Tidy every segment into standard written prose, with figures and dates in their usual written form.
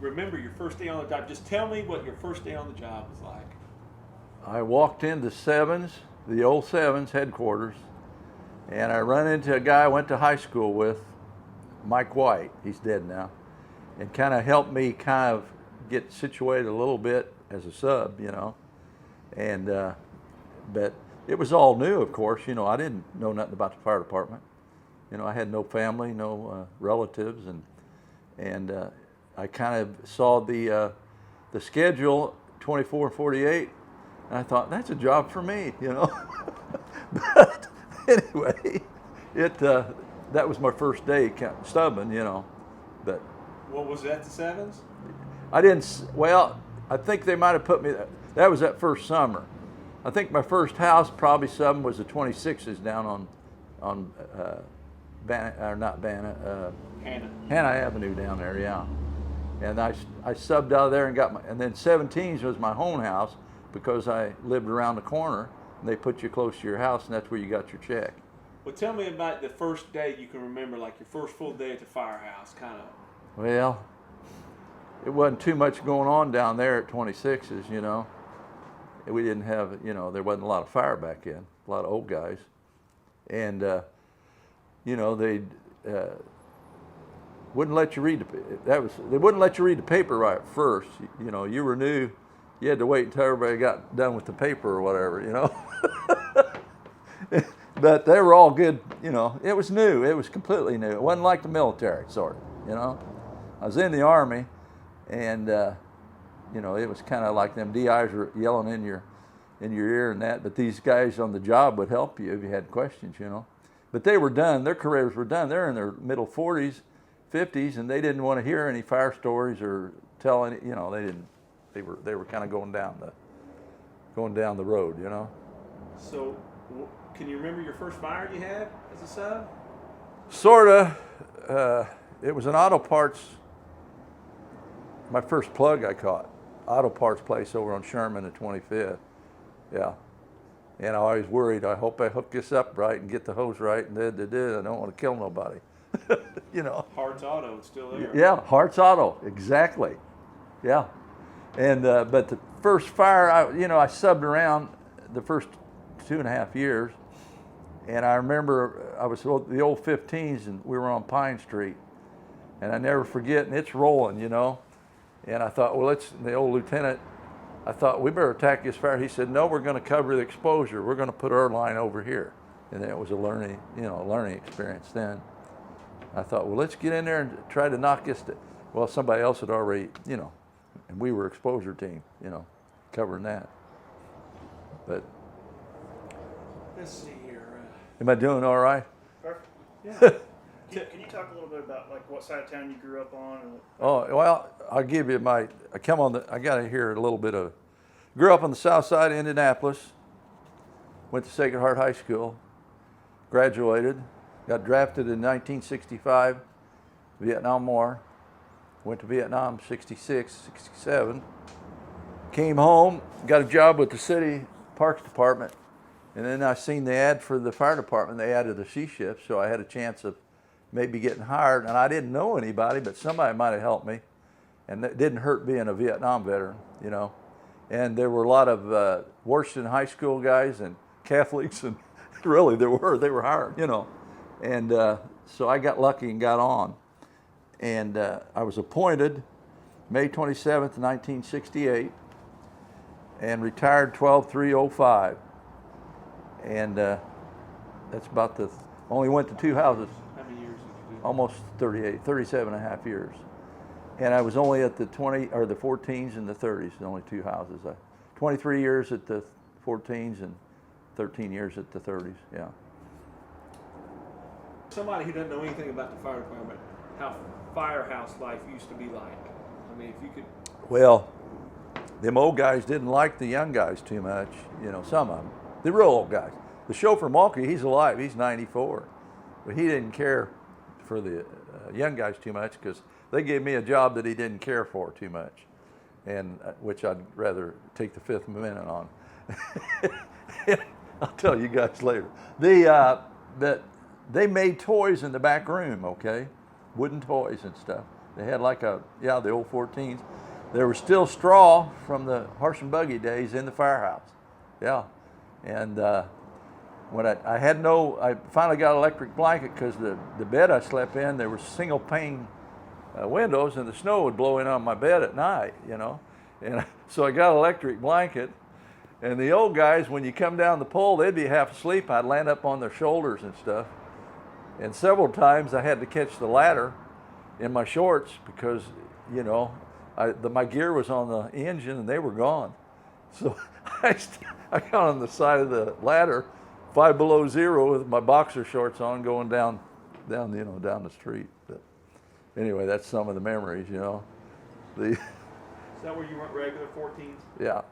remember your first day on the job. Just tell me what your first day on the job was like. I walked into Sevens, the old Sevens headquarters, and I run into a guy I went to high school with, Mike White. He's dead now, and kind of helped me kind of get situated a little bit as a sub, you know. And but it was all new, of course. You know, I didn't know nothing about the fire department. You know, I had no family, no relatives, and I kind of saw the schedule, 24 and 48, and I thought that's a job for me, you know. But anyway, that was my first day stubbing, you know. But What was that, the Sevens? I didn't. Well, I think they might have put me. That was that first summer. I think my first house, probably subbing, was the 26s down on Hannah Avenue down there, yeah. And I subbed out of there and and then 17s was my home house because I lived around the corner, and they put you close to your house, and that's where you got your check. Well, tell me about the first day you can remember, like your first full day at the firehouse, kind of. Well, it wasn't too much going on down there at 26s, you know. We didn't have, you know, there wasn't a lot of fire back then, a lot of old guys. And, you know, they wouldn't let you read they wouldn't let you read the paper right at first. You know, you were new, you had to wait until everybody got done with the paper or whatever, you know. But they were all good, you know. It was new, it was completely new. It wasn't like the military, sort of, you know. I was in the Army, and you know, it was kind of like them DIs were yelling in your ear and that, but these guys on the job would help you if you had questions, you know. But they were done, their careers were done. They're in their middle 40s, 50s, and they didn't want to hear any fire stories or tell any, you know, they were kind of going down the road, you know. So, can you remember your first fire you had as a sub? Sorta. It was an auto parts, my first plug I caught. Auto parts place over on Sherman at 25th. Yeah. And I always worried, I hope I hook this up right and get the hose right, and I don't want to kill nobody. You know. Hart's Auto, it's still there. Yeah, Hart's Auto, exactly. Yeah. And but the first fire, I subbed around the first 2.5 years, and I remember I was the old 15s, and we were on Pine Street, and I never forget, and it's rolling, you know. And I thought, well, the old lieutenant, I thought, we better attack this fire. He said, no, we're going to cover the exposure. We're going to put our line over here. And it was a learning experience then. I thought, well, let's get in there and try to knock this. Well, somebody else had already, you know, and we were exposure team, you know, covering that. But let's see here. Am I doing all right? Perfect. Yeah. Can you talk a little bit about like what side of town you grew up on? Oh, well, I'll give you I got to hear a little bit of, grew up on the south side of Indianapolis, went to Sacred Heart High School, graduated, got drafted in 1965, Vietnam War, went to Vietnam 66, 67, came home, got a job with the city parks department, and then I seen the ad for the fire department. They added a C shift, so I had a chance of maybe getting hired, and I didn't know anybody, but somebody might have helped me, and it didn't hurt being a Vietnam veteran, you know. And there were a lot of Washington high school guys and Catholics, and really they were hired, you know. And so I got lucky and got on, and I was appointed May 27th, 1968, and retired 12/3/05, and that's about only went to 2 houses. Almost 37 and a half years. And I was only at the 14s and the 30s, only 2 houses. 23 years at the 14s and 13 years at the 30s, yeah. Somebody who doesn't know anything about the fire department, how firehouse life used to be like. I mean, if you could. Well, them old guys didn't like the young guys too much, you know, some of them. The real old guys. The chauffeur Malky, he's alive, he's 94. But he didn't care for the young guys too much because they gave me a job that he didn't care for too much, and which I'd rather take the Fifth Amendment on. I'll tell you guys later. They made toys in the back room, okay, wooden toys and stuff. They had like the old 14s. There was still straw from the horse and buggy days in the firehouse. Yeah. And when I finally got an electric blanket because the bed I slept in, there were single pane windows and the snow would blow in on my bed at night, And so I got an electric blanket. And the old guys, when you come down the pole, they'd be half asleep. I'd land up on their shoulders and stuff. And several times I had to catch the ladder in my shorts because, my gear was on the engine and they were gone. So I got on the side of the ladder, 5 below zero, with my boxer shorts on, going down the street. But anyway, that's some of the memories, Is that where you went regular 14s? Yeah.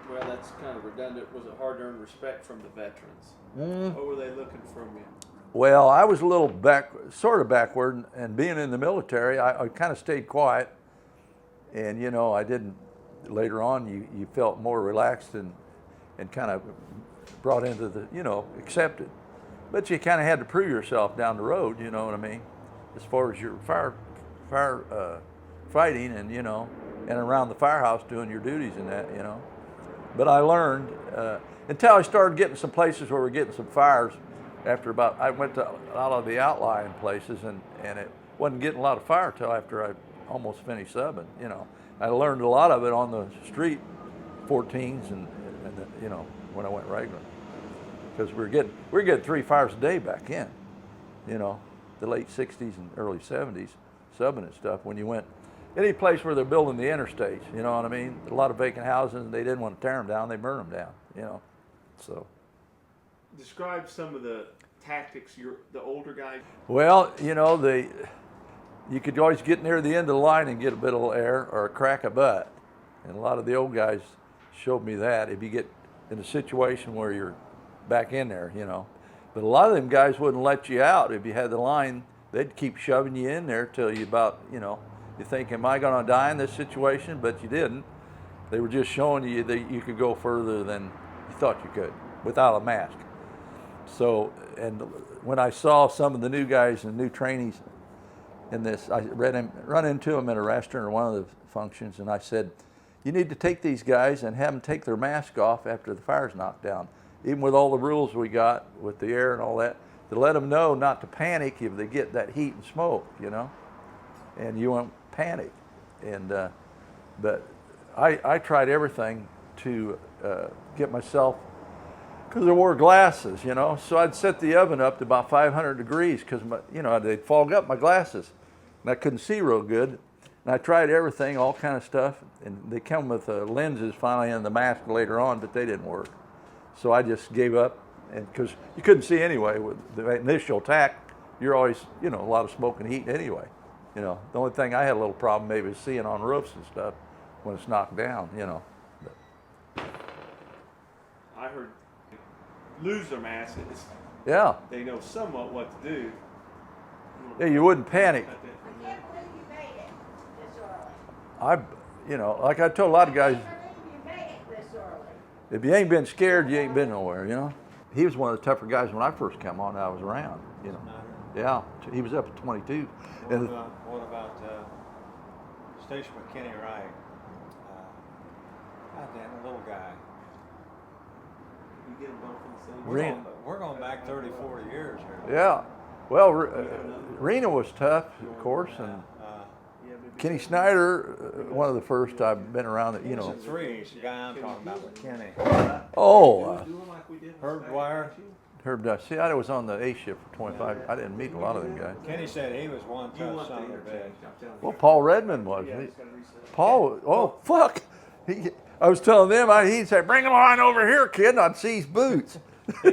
Well, that's kind of redundant. Was it hard to earn respect from the veterans? What were they looking from you? Well, I was a little sort of backward, and being in the military, I kind of stayed quiet. And, I didn't, later on, you felt more relaxed and kind of brought into the, accepted. But you kind of had to prove yourself down the road, you know what I mean? As far as your fighting and, and around the firehouse doing your duties and that, But I learned, until I started getting some places where we're getting some fires. I went to a lot of the outlying places and it wasn't getting a lot of fire till after I almost finished subbing, I learned a lot of it on the street 14s and when I went regular. Because we were getting 3 fires a day back in, the late 60s and early 70s, subbing and stuff. When you went any place where they're building the interstates, you know what I mean? A lot of vacant houses, and they didn't want to tear them down, they burned them down, So. Describe some of the tactics the older guys. Well, you could always get near the end of the line and get a bit of air or a crack of butt. And a lot of the old guys showed me that if you get in a situation where you're back in there, But a lot of them guys wouldn't let you out. If you had the line, they'd keep shoving you in there till you about, you think, am I going to die in this situation? But you didn't. They were just showing you that you could go further than you thought you could without a mask. So, and when I saw some of the new guys and new trainees in this, I run into them in a restaurant or one of the functions, and I said, you need to take these guys and have them take their mask off after the fire's knocked down. Even with all the rules we got with the air and all that, to let them know not to panic if they get that heat and smoke, and you won't panic. And but I tried everything to get myself, because I wore glasses, so I'd set the oven up to about 500 degrees because they'd fog up my glasses and I couldn't see real good. And I tried everything, all kind of stuff, and they come with lenses finally in the mask later on, but they didn't work. So I just gave up, and because you couldn't see anyway with the initial attack, you're always, a lot of smoke and heat anyway. The only thing I had a little problem maybe is seeing on roofs and stuff when it's knocked down, But. I heard lose their masks. Yeah. They know somewhat what to do. Yeah, you wouldn't panic. I can't believe you made it this early. Like I told a lot of guys, I can't believe you made it this early. if you ain't been scared, you ain't been nowhere, He was one of the tougher guys when I first came on. I was around, Yeah, he was up at 22. What about Station McKinney Wright? God damn, a little guy. You get them both in the same. We're going back 30, 40 years here. Yeah. Well, Rena was tough, of course, and Kenny Snyder, one of the first I've been around that, He's a 3. He's the guy I'm talking about, McKinney. Herb Dwyer. Herb, see, I was on the A shift for 25. I didn't meet a lot of them guys. Kenny said he was one tough son of a bitch. Well, Paul Redmond was. Paul, fuck. I was telling them, he'd say, bring him on over here, kid, and I'd see his boots. He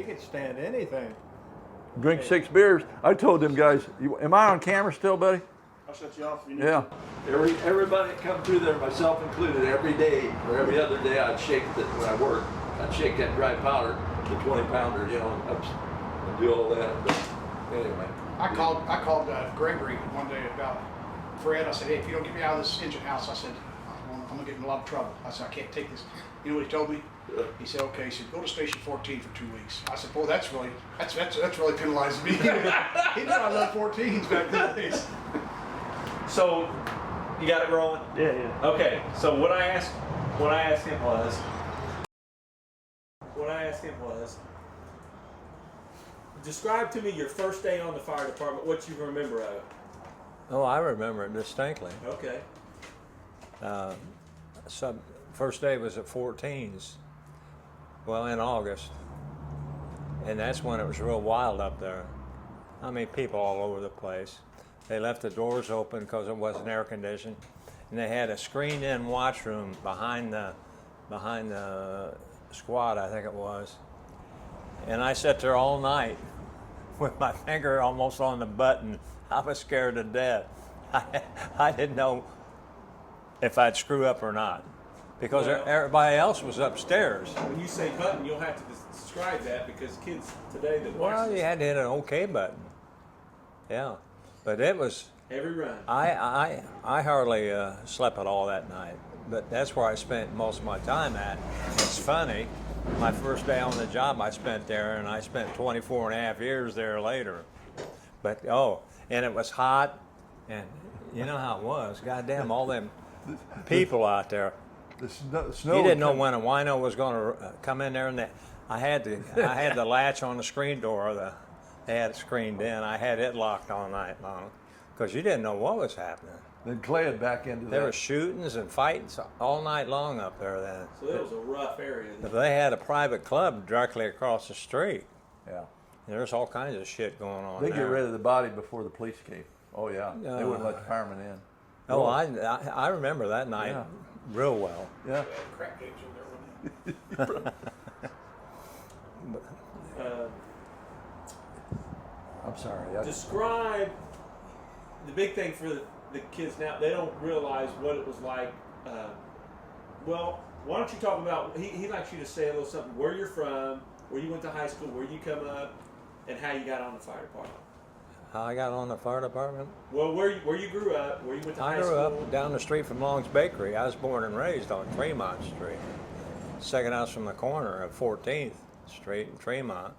could stand anything. Drink 6 beers. I told them guys, am I on camera still, buddy? I'll shut you off if you need Yeah. to. Everybody that come through there, myself included, every day or every other day, I'd shake when I worked. I'd shake that dry powder, the 20-pounder, and do all that. But anyway. I called Gregory one day about Fred. I said, hey, if you don't get me out of this engine house, I said, I'm gonna get in a lot of trouble. I said, I can't take this. You know what he told me? He said, okay. He said, go to station 14 for 2 weeks. I said, boy, that's really penalizing me. He knew I loved 14s back then. So, you got it rolling? Yeah. Okay. So what I asked him was, describe to me your first day on the fire department. What you remember of it? Oh, I remember it distinctly. Okay. First day was at 14's. Well, in August. And that's when it was real wild up there. I mean, people all over the place. They left the doors open because it wasn't air conditioned. And they had a screened-in washroom behind the squad, I think it was. And I sat there all night with my finger almost on the button. I was scared to death. I didn't know if I'd screw up or not because everybody else was upstairs. When you say button, you'll have to describe that because kids today that watch Well, this, you had to hit an OK button. Yeah, but it was. every run. I hardly slept at all that night, but that's where I spent most of my time at. It's funny, my first day on the job I spent there, and I spent 24 and a half years there later. But, and it was hot, and you know how it was. Goddamn, all them people out there. The snow. You didn't know when a wino was going to come in there, and I had the latch on the screen door. They had it screened in. I had it locked all night long because you didn't know what was happening. Then Clay had back into There that. were shootings and fights all night long up there then. So that was a rough area. But they had a private club directly across the street. Yeah. There's all kinds of shit going on They there. get rid of the body before the police came. Oh yeah. They wouldn't let the firemen in. Oh, I remember that night real well. Yeah. Crack games in there, wasn't I'm sorry. Describe the big thing for the kids now. They don't realize what it was like. Well, why don't you talk about? He likes you to say a little something. Where you're from, where you went to high school, where you come up, and how you got on the fire department. How I got on the fire department? Well, where you grew up, where you went to high I school. grew up down the street from Long's Bakery. I was born and raised on Tremont Street. Second house from the corner of 14th Street in Tremont.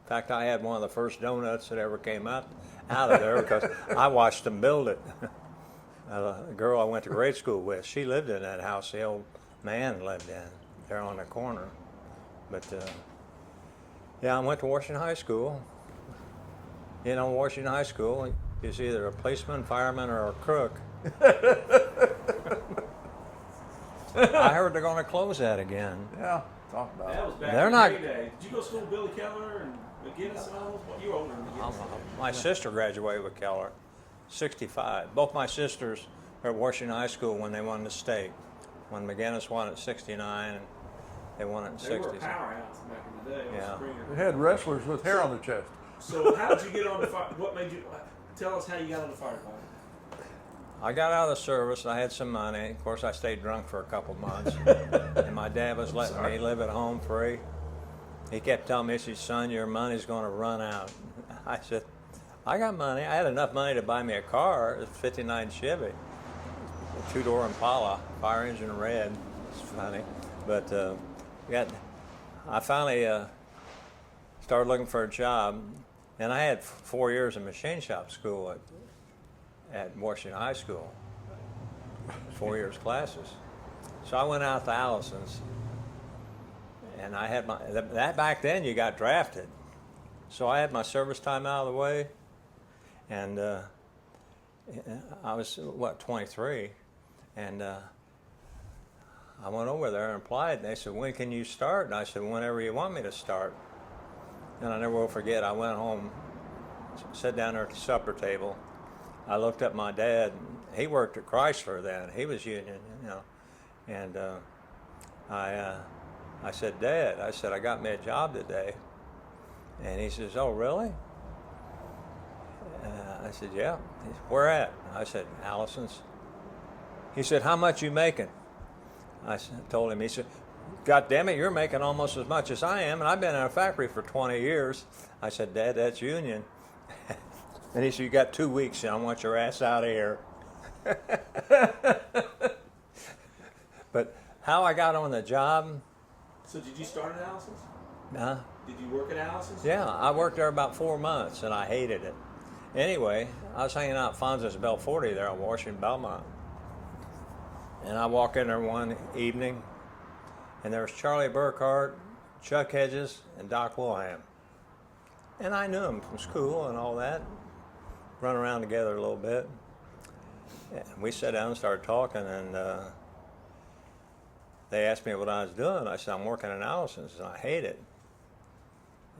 In fact, I had one of the first donuts that ever came out of there because I watched them build it. A girl I went to grade school with, she lived in that house the old man lived in, there on the corner. But I went to Washington High School. You know, Washington High School is either a policeman, fireman, or a crook. I heard they're going to close that again. Yeah. Talk about That it. was back They're in not- your day. Did you go to school with Billy Keller and McGinnis and all those? Well, you were older than McGinnis. My sister graduated with Keller, 65. Both my sisters were at Washington High School when they won the state. When McGinnis won at 69, and they won it in They were a 60. powerhouse back in the day. Yeah. They had wrestlers with hair on their chest. So how did you get on the fire? What made you? Tell us how you got on the fire department. I got out of the service. I had some money. Of course, I stayed drunk for a couple months. And my dad was letting me live at home free. He kept telling me, he said, son, your money's going to run out. I said, I got money. I had enough money to buy me a car. It was a 59 Chevy. A two-door Impala, fire engine red. It's funny. But I finally started looking for a job. And I had 4 years of machine shop school at Washington High School, 4 years classes. So I went out to Allison's, and I had that back then you got drafted. So I had my service time out of the way, and I was, 23, and I went over there and applied, and they said, when can you start? And I said, whenever you want me to start. And I never will forget, I went home, sat down there at the supper table. I looked up my dad. He worked at Chrysler then. He was union, you know. And I said, Dad, I said, I got me a job today. And he says, oh, really? I said, yeah. He said, where at? I said, Allison's. He said, how much you making? I told him. He said, God damn it, you're making almost as much as I am, and I've been in a factory for 20 years. I said, Dad, that's union. And he said, you got 2 weeks, and I want your ass out of here. But how I got on the job, So did you start at Allison's? Huh? Did you work at Allison's? Yeah, I worked there about 4 months and I hated it. Anyway, I was hanging out at Fonz's Belforti there on Washington Belmont. And I walk in there one evening and there was Charlie Burkhart, Chuck Hedges, and Doc Wilhelm. And I knew them from school and all that. Run around together a little bit. And we sat down and started talking, and they asked me what I was doing. I said, I'm working at Allison's, and I hate it.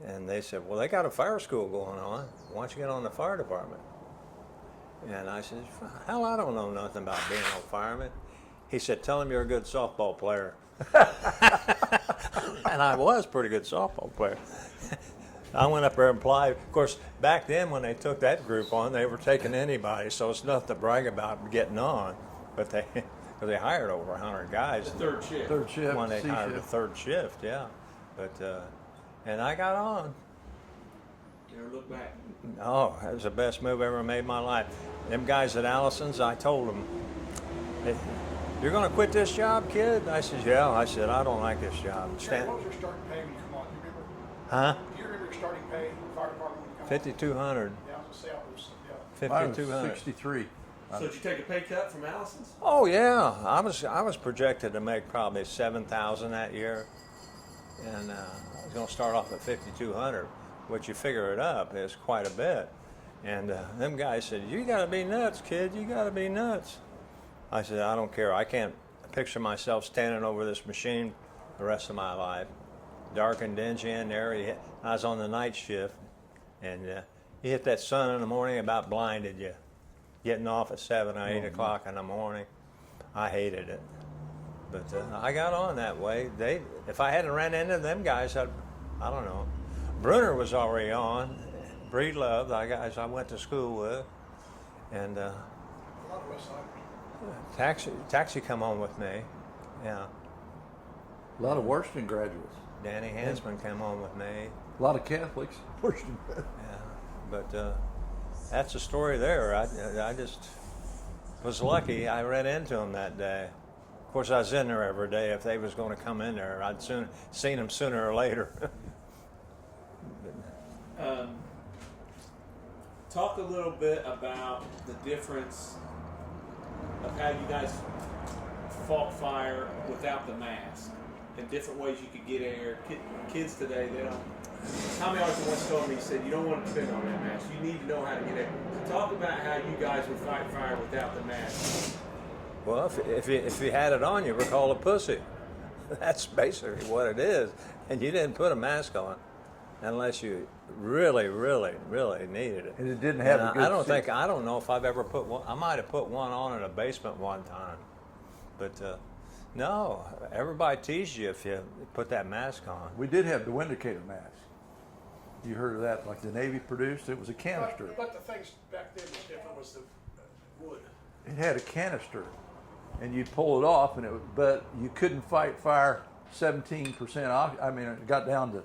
And they said, well, they got a fire school going on. Why don't you get on the fire department? And I said, hell, I don't know nothing about being a fireman. He said, tell him you're a good softball player. And I was a pretty good softball player. I went up there and applied. Of course, back then when they took that group on, they were taking anybody, so it's nothing to brag about getting on. But they hired over 100 guys. The third shift. Third shift. When they C hired the shift. third shift, yeah. But and I got on. Never look back. Oh, that was the best move I ever made in my life. Them guys at Allison's, I told them, hey, you're going to quit this job, kid? I said, yeah. I said, I don't like this job. Terry, what was your starting pay when you come on? Do you remember? Huh? Do you remember your starting pay in the fire department when you come on? 5,200. Yeah, I was gonna say I was, yeah. Mine was 5,200. 63. So did you take a pay cut from Allison's? Oh yeah, I was projected to make probably 7,000 that year, and I was going to start off at 5,200, which you figure it up is quite a bit. And them guys said, "You got to be nuts, kid. You got to be nuts." I said, "I don't care. I can't picture myself standing over this machine the rest of my life. Dark and dingy in there. I was on the night shift, and you hit that sun in the morning, about blinded you. Getting off at 7 or 8 o'clock in the morning. I hated it. But I got on that way. If I hadn't ran into them guys, I don't know. Brunner was already on. Breedlove, the guys I went to school with. And A lot of West Siders. Taxi come on with me. Yeah. A lot of Washington graduates. Danny Hansman came on with me. A lot of Catholics. Washington. Yeah. But that's the story there. I just was lucky I ran into him that day. Of course, I was in there every day. If they was going to come in there, I'd soon seen them sooner or later. Talk a little bit about the difference of how you guys fought fire without the mask and different ways you could get air. Kids today, they don't. Tommy Arthur once told me, he said, you don't want to depend on that mask. You need to know how to get air. Talk about how you guys would fight fire without the mask. Well, if you had it on, you were called a pussy. That's basically what it is. And you didn't put a mask on unless you really, really, really needed it. And it didn't have And a good I don't know if I've ever put one. I might have put one on in a basement one time. But no, everybody teased you if you put that mask on. We did have the Windicator mask. You heard of that, like the Navy produced? It was a canister. But the things back then was different, was the wood. It had a canister, and you'd pull it off, and but you couldn't fight fire 17%. I mean, it got down to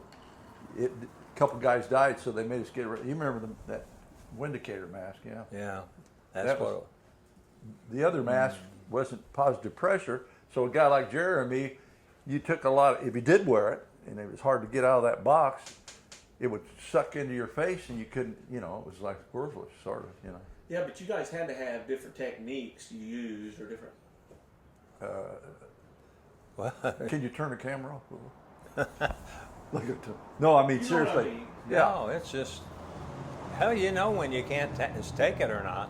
it. A couple guys died, so they made us get rid. You remember that Windicator mask, yeah? Yeah, that's That what. The other mask wasn't positive pressure, so a guy like Jeremy, you took a lot. If you did wear it, and it was hard to get out of that box, it would suck into your face, and you couldn't. You know, it was like worthless, sort of. You know. Yeah, but you guys had to have different techniques you used or different. What? Can you turn the camera off? Look at the, no, I mean You know what I seriously. mean. Yeah. No, it's just hell. You know when you can't take it or not.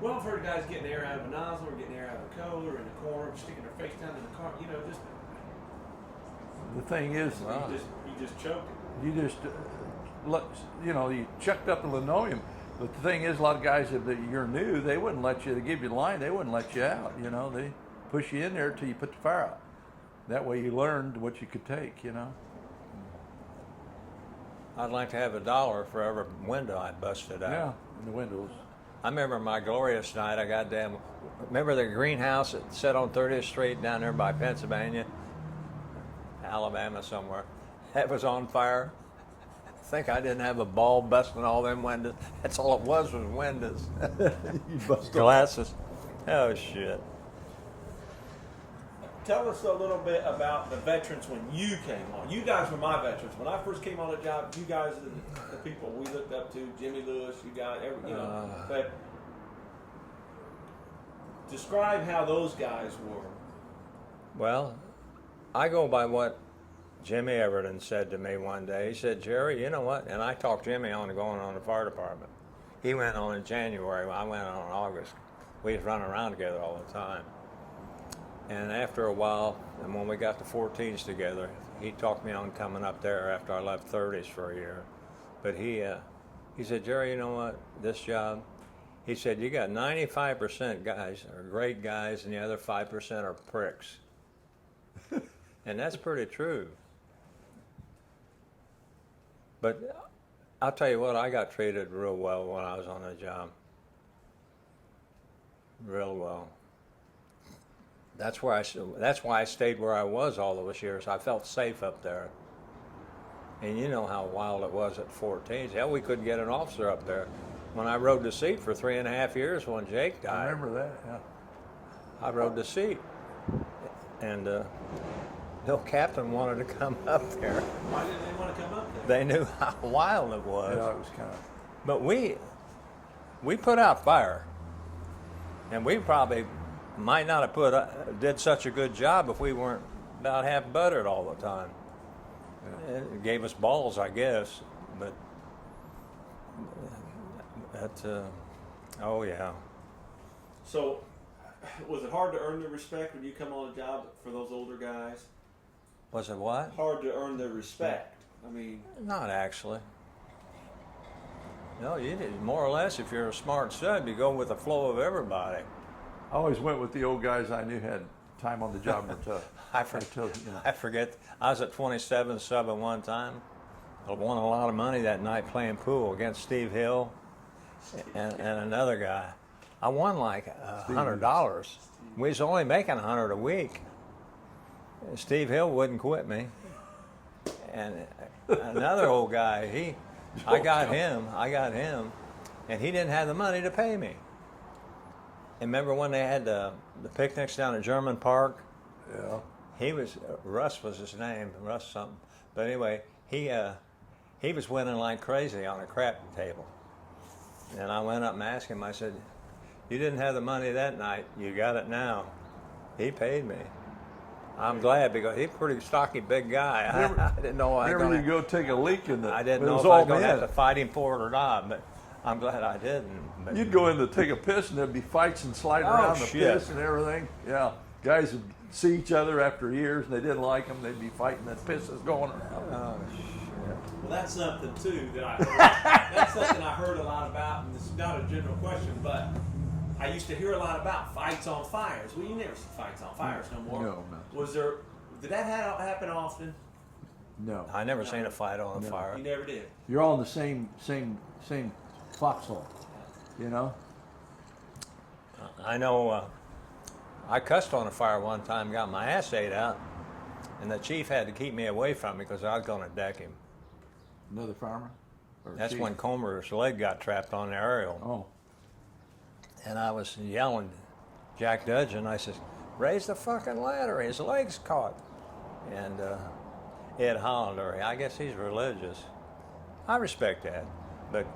Well, I've heard guys getting air out of a nozzle or getting air out of a cone or in the corner, sticking their face down in the car. You know, just The thing is, Wow. you just choke it. you just you chucked up the linoleum. But the thing is, a lot of guys, if you're new, they wouldn't let you. They give you the line, they wouldn't let you out. You know, they push you in there till you put the fire out. That way, you learned what you could take. You know. I'd like to have $1 for every window I busted out. Yeah, in the windows. I remember my glorious night. Remember the greenhouse that sat on 30th Street down there by Pennsylvania, Alabama somewhere. That was on fire. I think I didn't have a ball busting all them windows. That's all it was windows. You busted Glasses. Oh shit. tell us a little bit about the veterans when you came on. You guys were my veterans. When I first came on the job, you guys are the people we looked up to. Jimmy Lewis, you guys, but describe how those guys were. Well, I go by what Jimmy Everton said to me one day. He said, Jerry, you know what? And I talked Jimmy on going on the fire department. He went on in January. I went on in August. We was running around together all the time. And after a while, and when we got the 14s together, he talked me on coming up there after I left 30s for a year. But he said, Jerry, you know what? This job, he said, you got 95% guys are great guys, and the other 5% are pricks. And that's pretty true. But I'll tell you what, I got treated real well when I was on the job. Real well. That's why I stayed where I was all those years. I felt safe up there. And you know how wild it was at 14. Hell, we couldn't get an officer up there. When I rode the seat for 3.5 years when Jake died. I remember that, yeah. I rode the seat. And no captain wanted to come up there. Why didn't they want to come up there? They knew how wild it was. Yeah, it was kind of... But we put out fire. And we probably might not have did such a good job if we weren't about half buttered all the time. Yeah. It gave us balls, I guess, but oh yeah. So, was it hard to earn the respect when you come on a job for those older guys? Was it what? Hard to earn their respect. I mean, not actually. No, you did more or less. If you're a smart stud, you go with the flow of everybody. I always went with the old guys I knew had time on the job were tough. I forget. I was at 27 sub at one time. I won a lot of money that night playing pool against Steve Hill and another guy. I won like $100. We was only making $100 a week. Steve Hill wouldn't quit me. And another old guy, I got him, and he didn't have the money to pay me. And remember when they had the picnics down at German Park? Yeah. Russ was his name, Russ something. But anyway, he was winning like crazy on a crap table. And I went up and asked him, I said, you didn't have the money that night, you got it now. He paid me. I'm glad because he's a pretty stocky big guy. I didn't know I was going to go take a leak in the... I didn't know if I was going to have to fight him for it or not, but I'm glad I didn't. But you'd go in to take a piss and there'd be fights and sliding around the piss and everything. Yeah. Guys would see each other after years and they didn't like them. They'd be fighting. The piss is going around. Oh, shit. Well, that's something too that I heard. That's something I heard a lot about, and this is not a general question, but I used to hear a lot about fights on fires. Well, you never see fights on fires no more. No. Did that happen often? No. I never seen a fight on a fire. You never did. You're all in the same foxhole, you know? I know I cussed on a fire one time, got my ass ate out, and the chief had to keep me away from me because I was going to deck him. Another farmer? That's when Comer's leg got trapped on the aerial. Oh. And I was yelling, Jack Dudgeon, I said, raise the fucking ladder, his leg's caught. And Ed Hollander, I guess he's religious. I respect that. But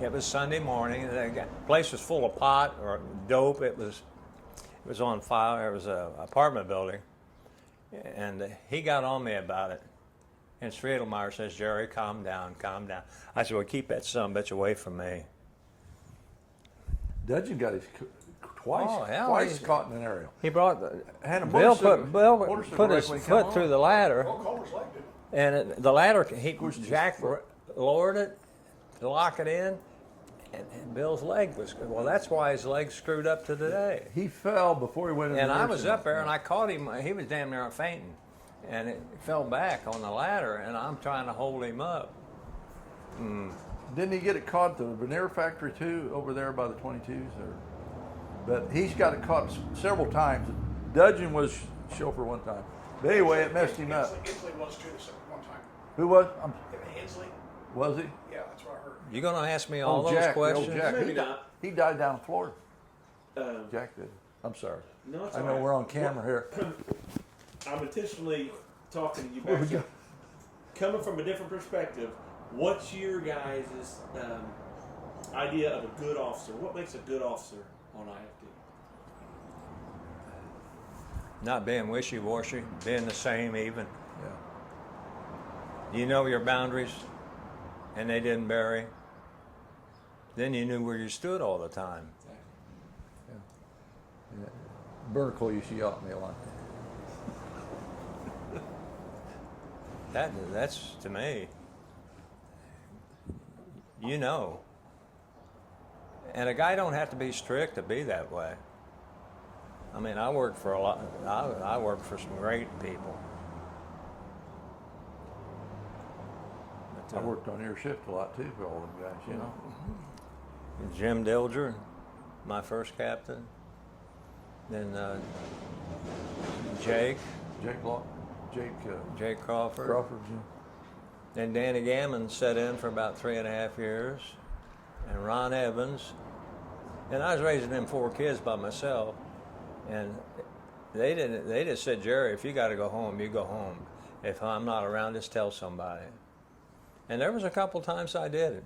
it was Sunday morning, the place was full of pot or dope. It was on fire. It was an apartment building. And he got on me about it. And Striedelmeyer says, Jerry, calm down, calm down. I said, well, keep that son-of-a-bitch away from me. Dudgeon got his twice caught in an aerial. He brought Bill put his foot through the ladder, Comer's leg did. and the ladder, Jack lowered it to lock it in, and Bill's leg was, well, that's why his leg's screwed up to today. He fell before he went in. And I was up there, and I caught him. He was damn near fainting, and it fell back on the ladder, and I'm trying to hold him up. Didn't he get it caught at the veneer factory too, over there by the 22s? But he's got it caught several times. Dudgeon was chauffeur one time. But anyway, it messed him up. Inslee was too one time. Who was? Inslee? Was he? Yeah, that's what I heard. You gonna ask me all those Jack, questions? the old Jack. Maybe not. He died down in Florida. Um, Jack did. I'm sorry. No, it's I all know right. we're on camera here. I'm intentionally talking to you Where we back go? coming from a different perspective. What's your guys' idea of a good officer? What makes a good officer on IFD? Not being wishy-washy, being the same even. Yeah. You know your boundaries, and they didn't vary. Then you knew where you stood all the time. Yeah. Burnicle used to yell at me a lot. That's to me. You know. And a guy don't have to be strict to be that way. I mean, I worked for I worked for some great people. But, I worked on your shift a lot too for all them guys, you know. Jim Dilger, my first captain. Then Jake Jake Crawford. Crawford, yeah. Then Danny Gammon sat in for about 3.5 years, and Ron Evans. And I was raising them 4 kids by myself, and they just said, Jerry, if you got to go home, you go home. If I'm not around, just tell somebody. And there was a couple times I did it.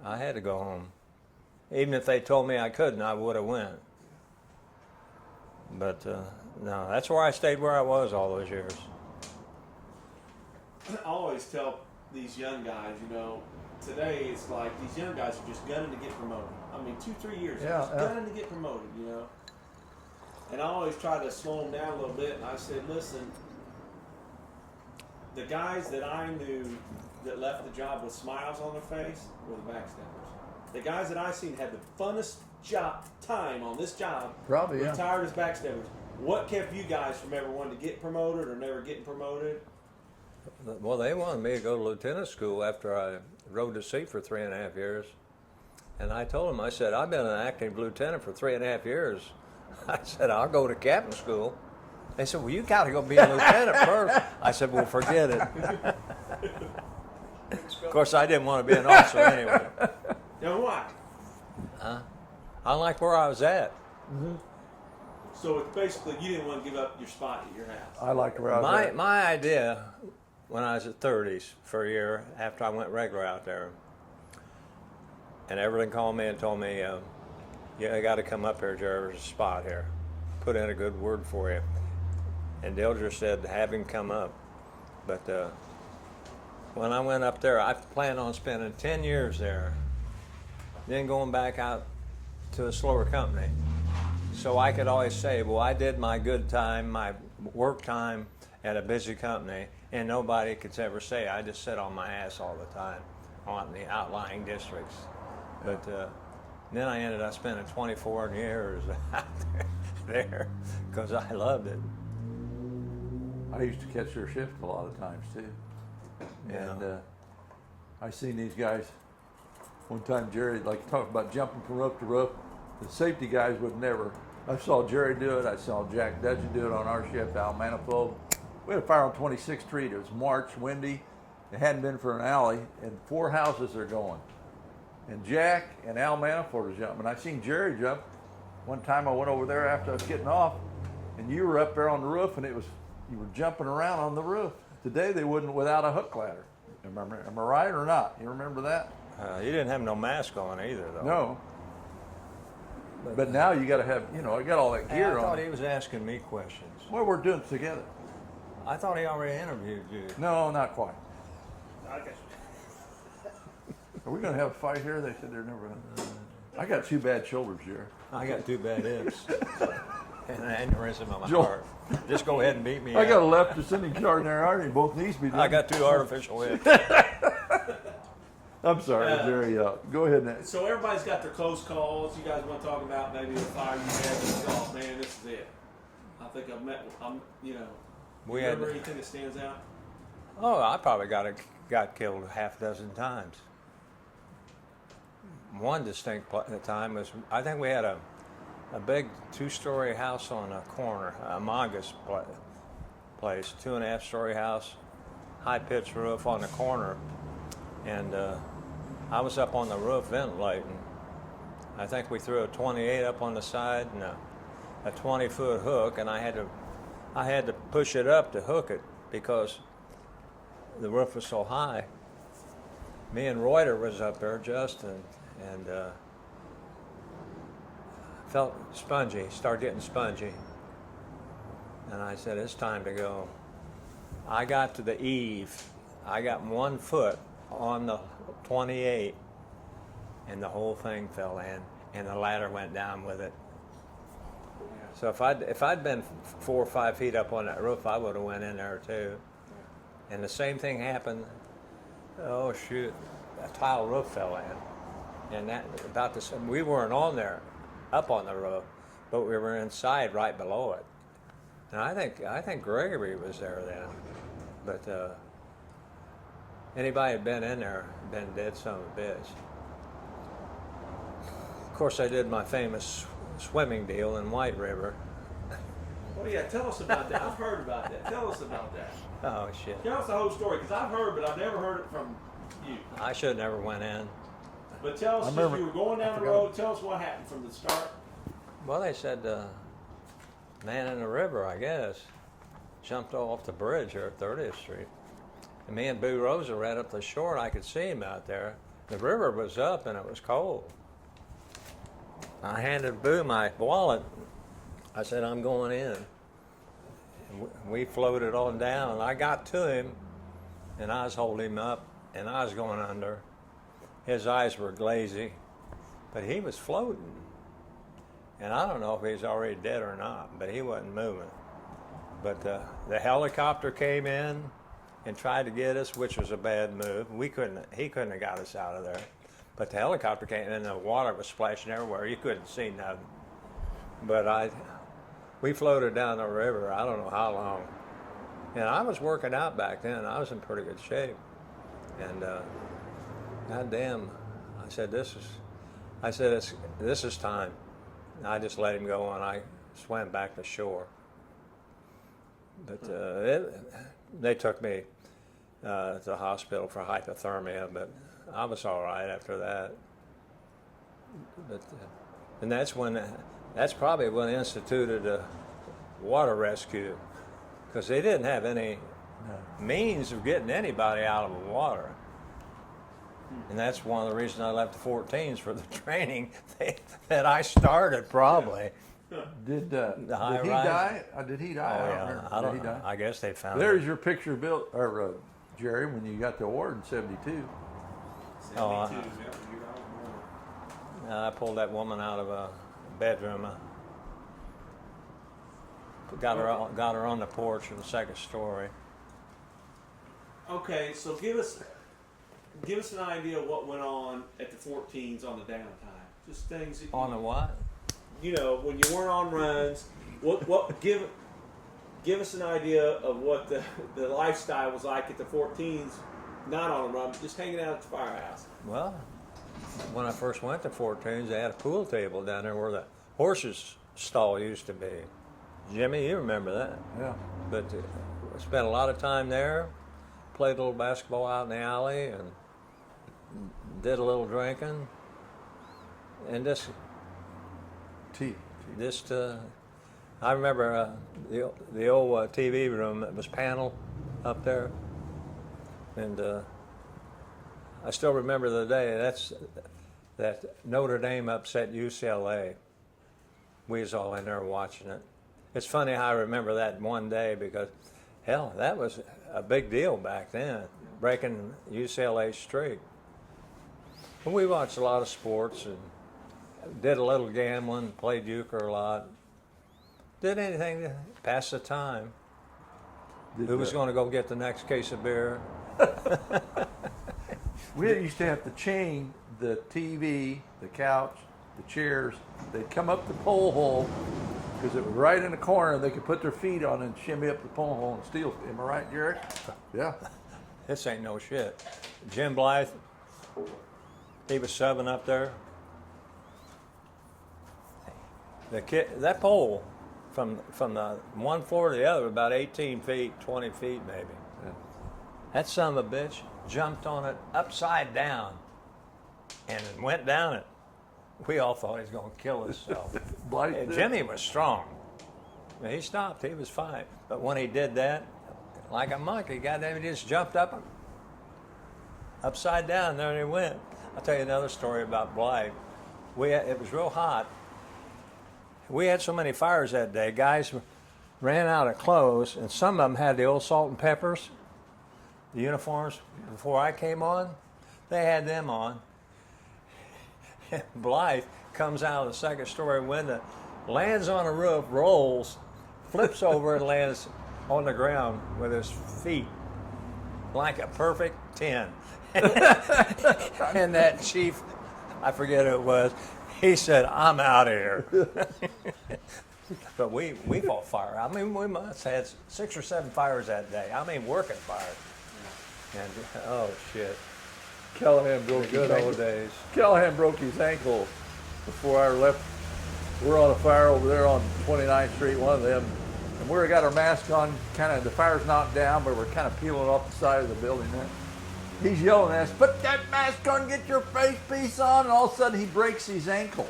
I had to go home. Even if they told me I couldn't, I would have went. But no, that's where I stayed where I was all those years. I always tell these young guys, you know, today it's like these young guys are just gunning to get promoted. I mean, 2-3 years, they're just gunning to get promoted, you know. And I always try to slow them down a little bit, and I said, listen, the guys that I knew that left the job with smiles on their face were the backstabbers. The guys that I seen had the funnest time on this job Probably, yeah. retired as backstabbers. What kept you guys from ever wanting to get promoted or never getting promoted? Well, they wanted me to go to lieutenant school after I rode to sea for 3.5 years. And I told them, I said, I've been an active lieutenant for 3.5 years. I said, I'll go to captain school. They said, well, you got to go be a lieutenant first. I said, well, forget it. Of course, I didn't want to be an officer anyway. Now, why? I like where I was at. So it's basically you didn't want to give up your spot at your house. I liked where I was at. My idea when I was at 30s for a year after I went regular out there, and everyone called me and told me, yeah, you got to come up here, Jerry, there's a spot here. Put in a good word for you. And Dilger said, have him come up. But when I went up there, I planned on spending 10 years there, then going back out to a slower company. So I could always say, well, I did my good time, my work time at a busy company, and nobody could ever say I just sit on my ass all the time on the outlying districts. But then I ended up spending 24 years out there because I loved it. I used to catch their shift a lot of times too. Yeah. And I seen these guys one time. Jerry like talked about jumping from roof to roof. The safety guys would never. I saw Jerry do it. I saw Jack Dudgeon do it on our shift, Al Manifold. We had a fire on 26th Street. It was March, windy. It hadn't been for an alley, and 4 houses are going. And Jack and Al Manifold are jumping. I seen Jerry jump. One time I went over there after I was getting off, and you were up there on the roof, and you were jumping around on the roof. Today they wouldn't without a hook ladder. Am I right or not? You remember that? You didn't have no mask on either, though. No. But now you got to have, I got all that Hey, gear I thought on. he was asking me questions. Well, we're doing it together. I thought he already interviewed you. No, not quite. I got you. Are we going to have a fight here? They said they're never going to. I got 2 bad shoulders, Jerry. I got 2 bad hips and an aneurysm on my Joel. heart. Just go ahead and beat me I got a out. left descending coronary artery in both knees. I got 2 artificial hips. I'm sorry, Jerry. Go ahead and. So everybody's got their close calls. You guys want to talk about maybe the fire you had and you thought, man, this is it. I think I've met. We remember had, anything that stands out? oh, I probably got killed 6 times. One distinct time was, I think we had a big 2-story house on a corner, a Mongus place, 2.5-story house, high pitched roof on the corner, and I was up on the roof ventilating. I think we threw a 28 up on the side and a 20-foot hook, and I had to I had to push it up to hook it because the roof was so high. Me and Reuter was up there, Justin, and felt spongy, started getting spongy. And I said, it's time to go. I got to the eave. I got 1 foot on the 28, and the whole thing fell in, and the ladder went down with it. So if I'd been 4 or 5 feet up on that roof, I would have went in there too. And the same thing happened. Oh shoot, a tile roof fell in, and that about the same. We weren't on there, up on the roof, but we were inside right below it. And I think Gregory was there then, but anybody had been in there, been dead son of a bitch. Of course, I did my famous swimming deal in White River. Oh yeah, tell us about that. I've heard about that. Tell us about that. Oh shit! Tell us the whole story, because I've heard, but I've never heard it from you. I should have never went in. But tell us, just you were going down the road. Tell us what happened from the start. Well, they said, man in the river, I guess, jumped off the bridge here at 30th Street. And me and Boo Rosa ran up the shore, and I could see him out there. The river was up, and it was cold. I handed Boo my wallet. I said, I'm going in. And we floated on down. I got to him, and I was holding him up, and I was going under. His eyes were glazy, but he was floating. And I don't know if he's already dead or not, but he wasn't moving. But the helicopter came in and tried to get us, which was a bad move. He couldn't have got us out of there. But the helicopter came in and the water was splashing everywhere. You couldn't see nothing. But we floated down the river, I don't know how long. And I was working out back then. I was in pretty good shape. And goddamn, I said, this is time. I just let him go, and I swam back to shore. But they took me to the hospital for hypothermia, but I was all right after that. But and that's probably when they instituted a water rescue, because they didn't have any means of getting anybody out of the water. And that's one of the reasons I left the 14s for the training that I started, probably. Did he high-rise. die? Did he die? Oh, I don't yeah. remember. I don't Did he know. die? I guess they found There's it. your picture, Bill or Jerry, when you got the award in '72. Oh, 72, yeah, you know. I pulled that woman out of a bedroom. Got her on the porch in the second story. Okay, so give us an idea of what went on at the 14s on the downtime. Just things that On the what? you know, when you weren't on runs. Give us an idea of what the lifestyle was like at the 14s, not on a run, but just hanging out at the firehouse. Well, when I first went to 14s, they had a pool table down there where the horses stall used to be. Jimmy, you remember that? Yeah. But I spent a lot of time there, played a little basketball out in the alley, and did a little drinking, and just I remember the old TV room that was paneled up there, and I still remember the day that Notre Dame upset UCLA. We was all in there watching it. It's funny how I remember that one day, because hell, that was a big deal back then, breaking UCLA's streak. And we watched a lot of sports and did a little gambling, played euchre a lot. Did anything to pass the time. Who was going to go get the next case of beer? We used to have to chain the TV, the couch, the chairs. They'd come up the pole hole because it was right in the corner. They could put their feet on it and shimmy up the pole hole and steal. Am I right, Jared? Yeah. This ain't no shit. Jim Blythe, he was subbing up there. That pole from the one floor to the other, about 18 feet, 20 feet maybe. Yeah. That son of a bitch jumped on it upside down and went down it. We all thought he was going to kill himself. Blythe And did. Jimmy was strong. He stopped. He was fine. But when he did that, like a monkey, goddamn, he just jumped up and upside down. There he went. I'll tell you another story about Blythe. It was real hot. We had so many fires that day. Guys ran out of clothes, and some of them had the old salt and peppers, the uniforms before I came on. They had them on. And Blythe comes out of the second story window, lands on the roof, rolls, flips over and lands on the ground with his feet like a perfect 10. And that chief, I forget who it was, he said, "I'm out of here." But we fought fire. I mean, we must have had 6 or 7 fires that day. I mean, working fires. And oh shit, Callahan broke good his old ankle. days. Callahan broke his ankle before I left. We're on a fire over there on 29th Street, one of them, and we got our mask on. Kind of the fire's knocked down, but we're kind of peeling off the side of the building there. He's yelling at us, "Put that mask on, get your face piece on," and all of a sudden he breaks his ankle.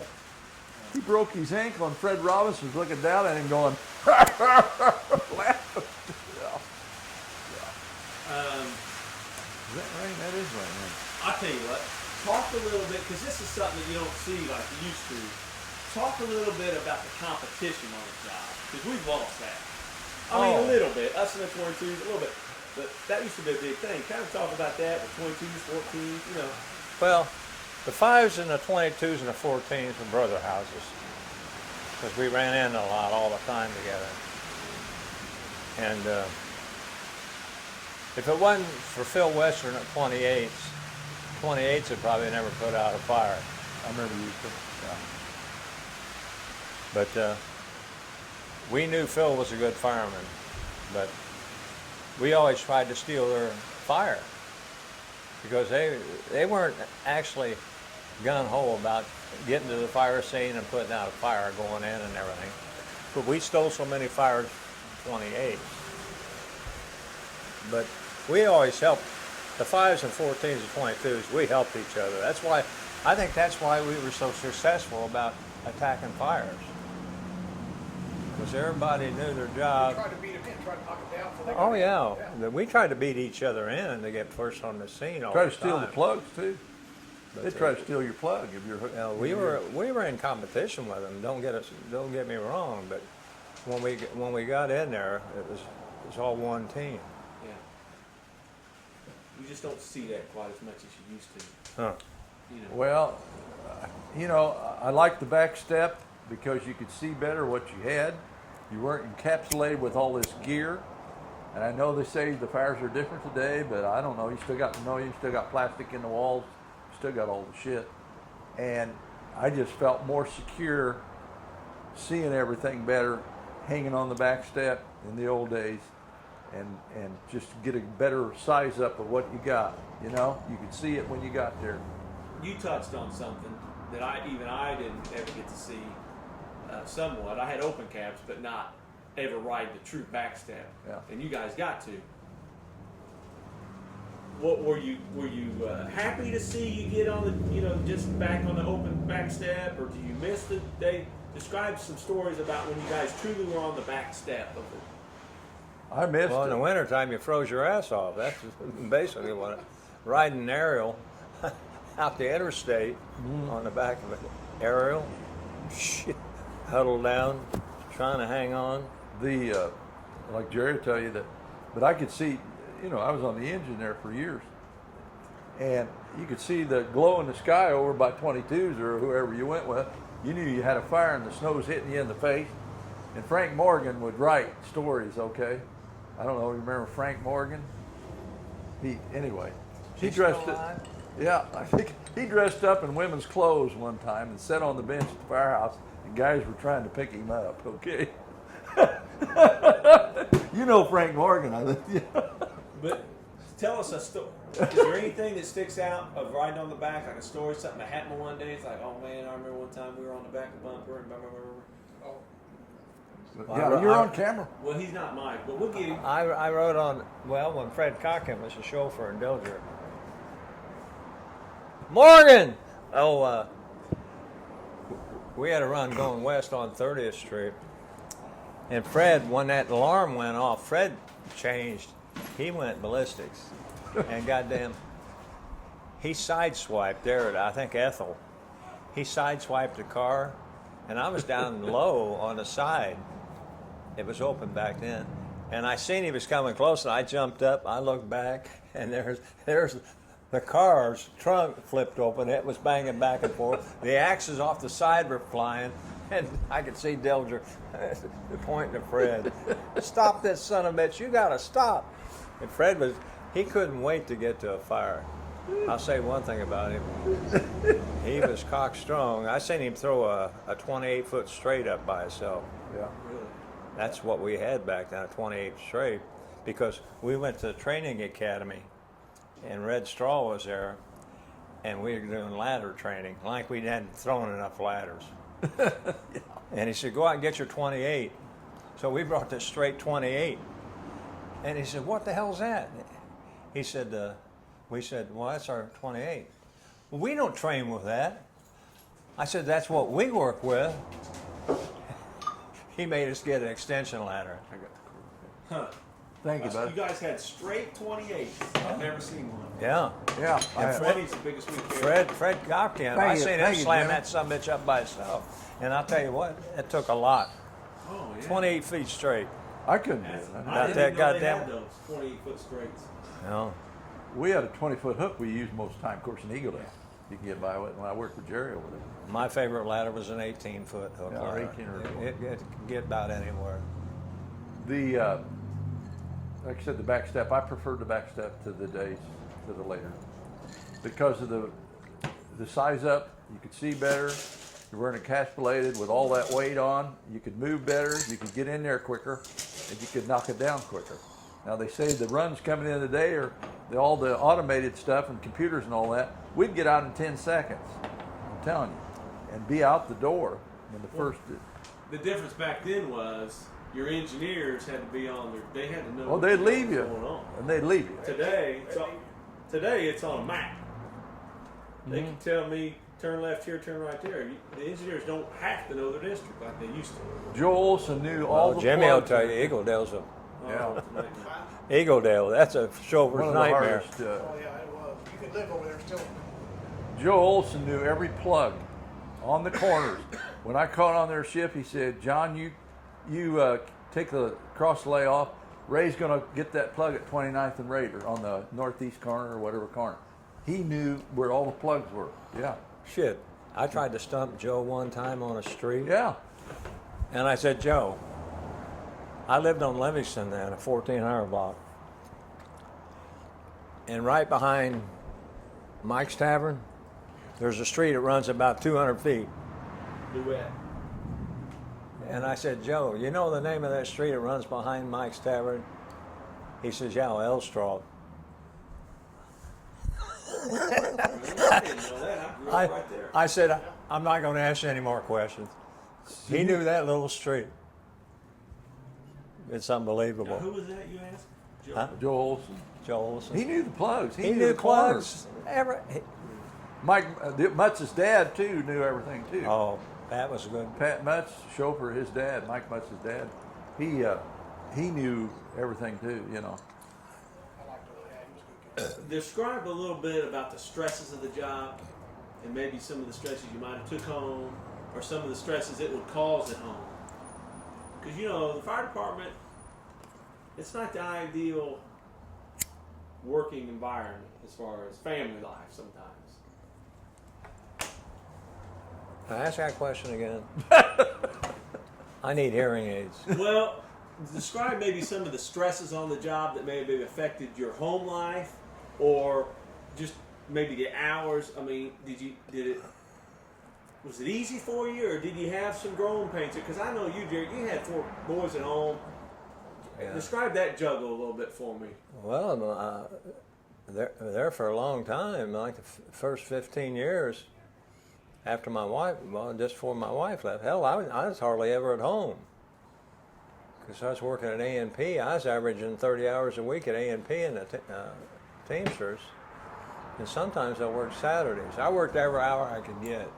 He broke his ankle, and Fred Robbins was looking down at him going, laughing. Is that right? That is right, man. I'll tell you what, talk a little bit, because this is something that you don't see like you used to. Talk a little bit about the competition on the job, because we've lost that. I mean, a little bit. Us in the 22s, a little bit. But that used to be a big thing. Kind of talk about that, the 22s, 14s, you know. Well, the 5s and the 22s and the 14s were brother houses, because we ran in a lot all the time together. And if it wasn't for Phil Western at 28s would probably never put out a fire. I remember you. But we knew Phil was a good fireman, but we always tried to steal their fire because they weren't actually gung-ho about getting to the fire scene and putting out a fire going in and everything. But we stole so many fires from 28. But we always helped. The 5s and 14s and 22s, we helped each other. I think that's why we were so successful about attacking fires. Because everybody knew their job. Tried to beat him in, tried to knock him down before they got Oh in. yeah, we tried to beat each other in to get first on the scene all Try the to steal time. the plugs too. But, They try to steal your plug if you're hooked. we were in competition with them. Don't get me wrong, but when we got in there, it was all one team. Yeah. You just don't see that quite as much as you used to. Huh. You know. Well, I like the back step because you could see better what you had. You weren't encapsulated with all this gear. And I know they say the fires are different today, but I don't know. You still got plastic in the walls. You still got all the shit. And I just felt more secure seeing everything better, hanging on the back step in the old days, and just get a better size up of what you got. You could see it when you got there. You touched on something that I didn't ever get to see somewhat. I had open cabs, but not ever ride the true backstep. Yeah. And you guys got to. What were you happy to see you get on the just back on the open backstep, or do you miss the day? Describe some stories about when you guys truly were on the backstep of it. I missed Well, in it. the wintertime, you froze your ass off. That's basically what riding an aerial out the interstate on the back of an aerial, shit, huddled down, trying to hang on. Like Jerry will tell you that, but I could see, I was on the engine there for years, and you could see the glow in the sky over by 22s or whoever you went with. You knew you had a fire and the snow was hitting you in the face. And Frank Morgan would write stories, okay? I don't know, you remember Frank Morgan? He dressed still it. alive? Yeah, I think he dressed up in women's clothes one time and sat on the bench at the firehouse, and guys were trying to pick him up, okay? You know Frank Morgan, I think. But tell us a story. Is there anything that sticks out of riding on the back, like a story, something that happened one day? It's like, oh man, I remember one time we were on the back of the bumper and blah, blah, blah, blah. Yeah, you're on camera. Well, he's not Mike, but we'll get him. I rode on, when Fred Cockham was a chauffeur in Dilger. Morgan! We had a run going west on 30th Street. And Fred, when that alarm went off, Fred changed. He went ballistics. And goddamn, he sideswiped there at, I think, Ethel. He sideswiped the car, and I was down low on the side. It was open back then. And I seen he was coming close, and I jumped up. I looked back, and there's the car's trunk flipped open. It was banging back and forth. The axes off the side were flying, and I could see Dilger pointing to Fred. Stop this son of a bitch. You got to stop. And Fred he couldn't wait to get to a fire. I'll say one thing about him. He was cock strong. I seen him throw a 28-foot straight up by himself. Yeah. That's what we had back then, a 28 straight, because we went to the training academy, and Red Straw was there, and we were doing ladder training, like we hadn't thrown enough ladders. Yeah. And he said, go out and get your 28. So we brought this straight 28. And he said, what the hell's that? He said, we said, well, that's our 28. Well, we don't train with that. I said, that's what we work with. He made us get an extension ladder. Huh. Thank you, You buddy. guys had straight 28. I've never seen one. Yeah. Yeah. And I- 20's the biggest we carry. Fred got him. Thank I you, seen him thank you, slam Jim. that son of a bitch up by himself. And I'll tell you what, it took a lot. Oh, yeah. 28 feet straight. I couldn't do it. I Got didn't that even know they goddamn- had those 28-foot straights. You know? We had a 20-foot hook we used most of the time, of course, in Eagle Dale. You can get by with it. When I worked with Jerry over there. My favorite ladder was an 18-foot hook Yeah, ladder. 18 or It could get about anywhere. The like I said, the back step. I preferred the back step to the days to the later because of the size up. You could see better. You're wearing a cash bladed with all that weight on. You could move better. You could get in there quicker, and you could knock it down quicker. Now they say the runs coming in today are all the automated stuff and computers and all that. We'd get out in 10 seconds. I'm telling you, and be out the door in the first. The difference back then was your engineers had to be on their. They had to know. Oh, what they'd the hell leave was you, Going on. and they'd leave you. Today it's on a map. They Mm-hmm. can tell me turn left here, turn right there. The engineers don't have to know their district like they used to. Joe Olson knew all Well, the Jimmy will plugs. tell you, Eagle Dale's a Yeah. Eagle Dale. That's a One chauffeur's of the nightmare. hardest. Oh yeah, it was. You could live over there still. Joe Olson knew every plug on the corners. When I caught on their ship, he said, "John, you take the cross lay off. Ray's going to get that plug at 29th and Raider on the northeast corner or whatever corner." He knew where all the plugs were. Yeah, Shit. I tried to stump Joe one time on a street. yeah. And I said, Joe, I lived on Livingston then, a 1400 block. And right behind Mike's Tavern, there's a street that runs about 200 feet. Duet. And I said, Joe, you know the name of that street that runs behind Mike's Tavern? He says, yeah, Elstraw. I didn't know that. I grew up right there. I said, I'm not going to ask you any more questions. He knew that little street. It's Now, unbelievable. who was that you asked? Joe? Huh? Joe Olson. Joe Olson. He knew the plugs. He knew knew the corners. plugs. Mike Mutz's dad too knew everything too. Oh, that was good. Pat Mutz, chauffeur, his dad, Mike Mutz's dad. He knew everything too. You know. Describe a little bit about the stresses of the job and maybe some of the stresses you might have took home or some of the stresses it would cause at home. Because, you know, the fire department, it's not the ideal working environment as far as family life sometimes. Can I ask that question again? I need hearing aids. Well, describe maybe some of the stresses on the job that maybe affected your home life or just maybe the hours. I mean, was it easy for you or did you have some growing pains? Because I know you, Jerry, you had 4 boys at home. Yeah. Describe that juggle a little bit for me. Well, there for a long time, like the first 15 years after my wife, well, just before my wife left. Hell, I was hardly ever at home because I was working at A&P. I was averaging 30 hours a week at A&P in the Teamsters, and sometimes I worked Saturdays. I worked every hour I could get,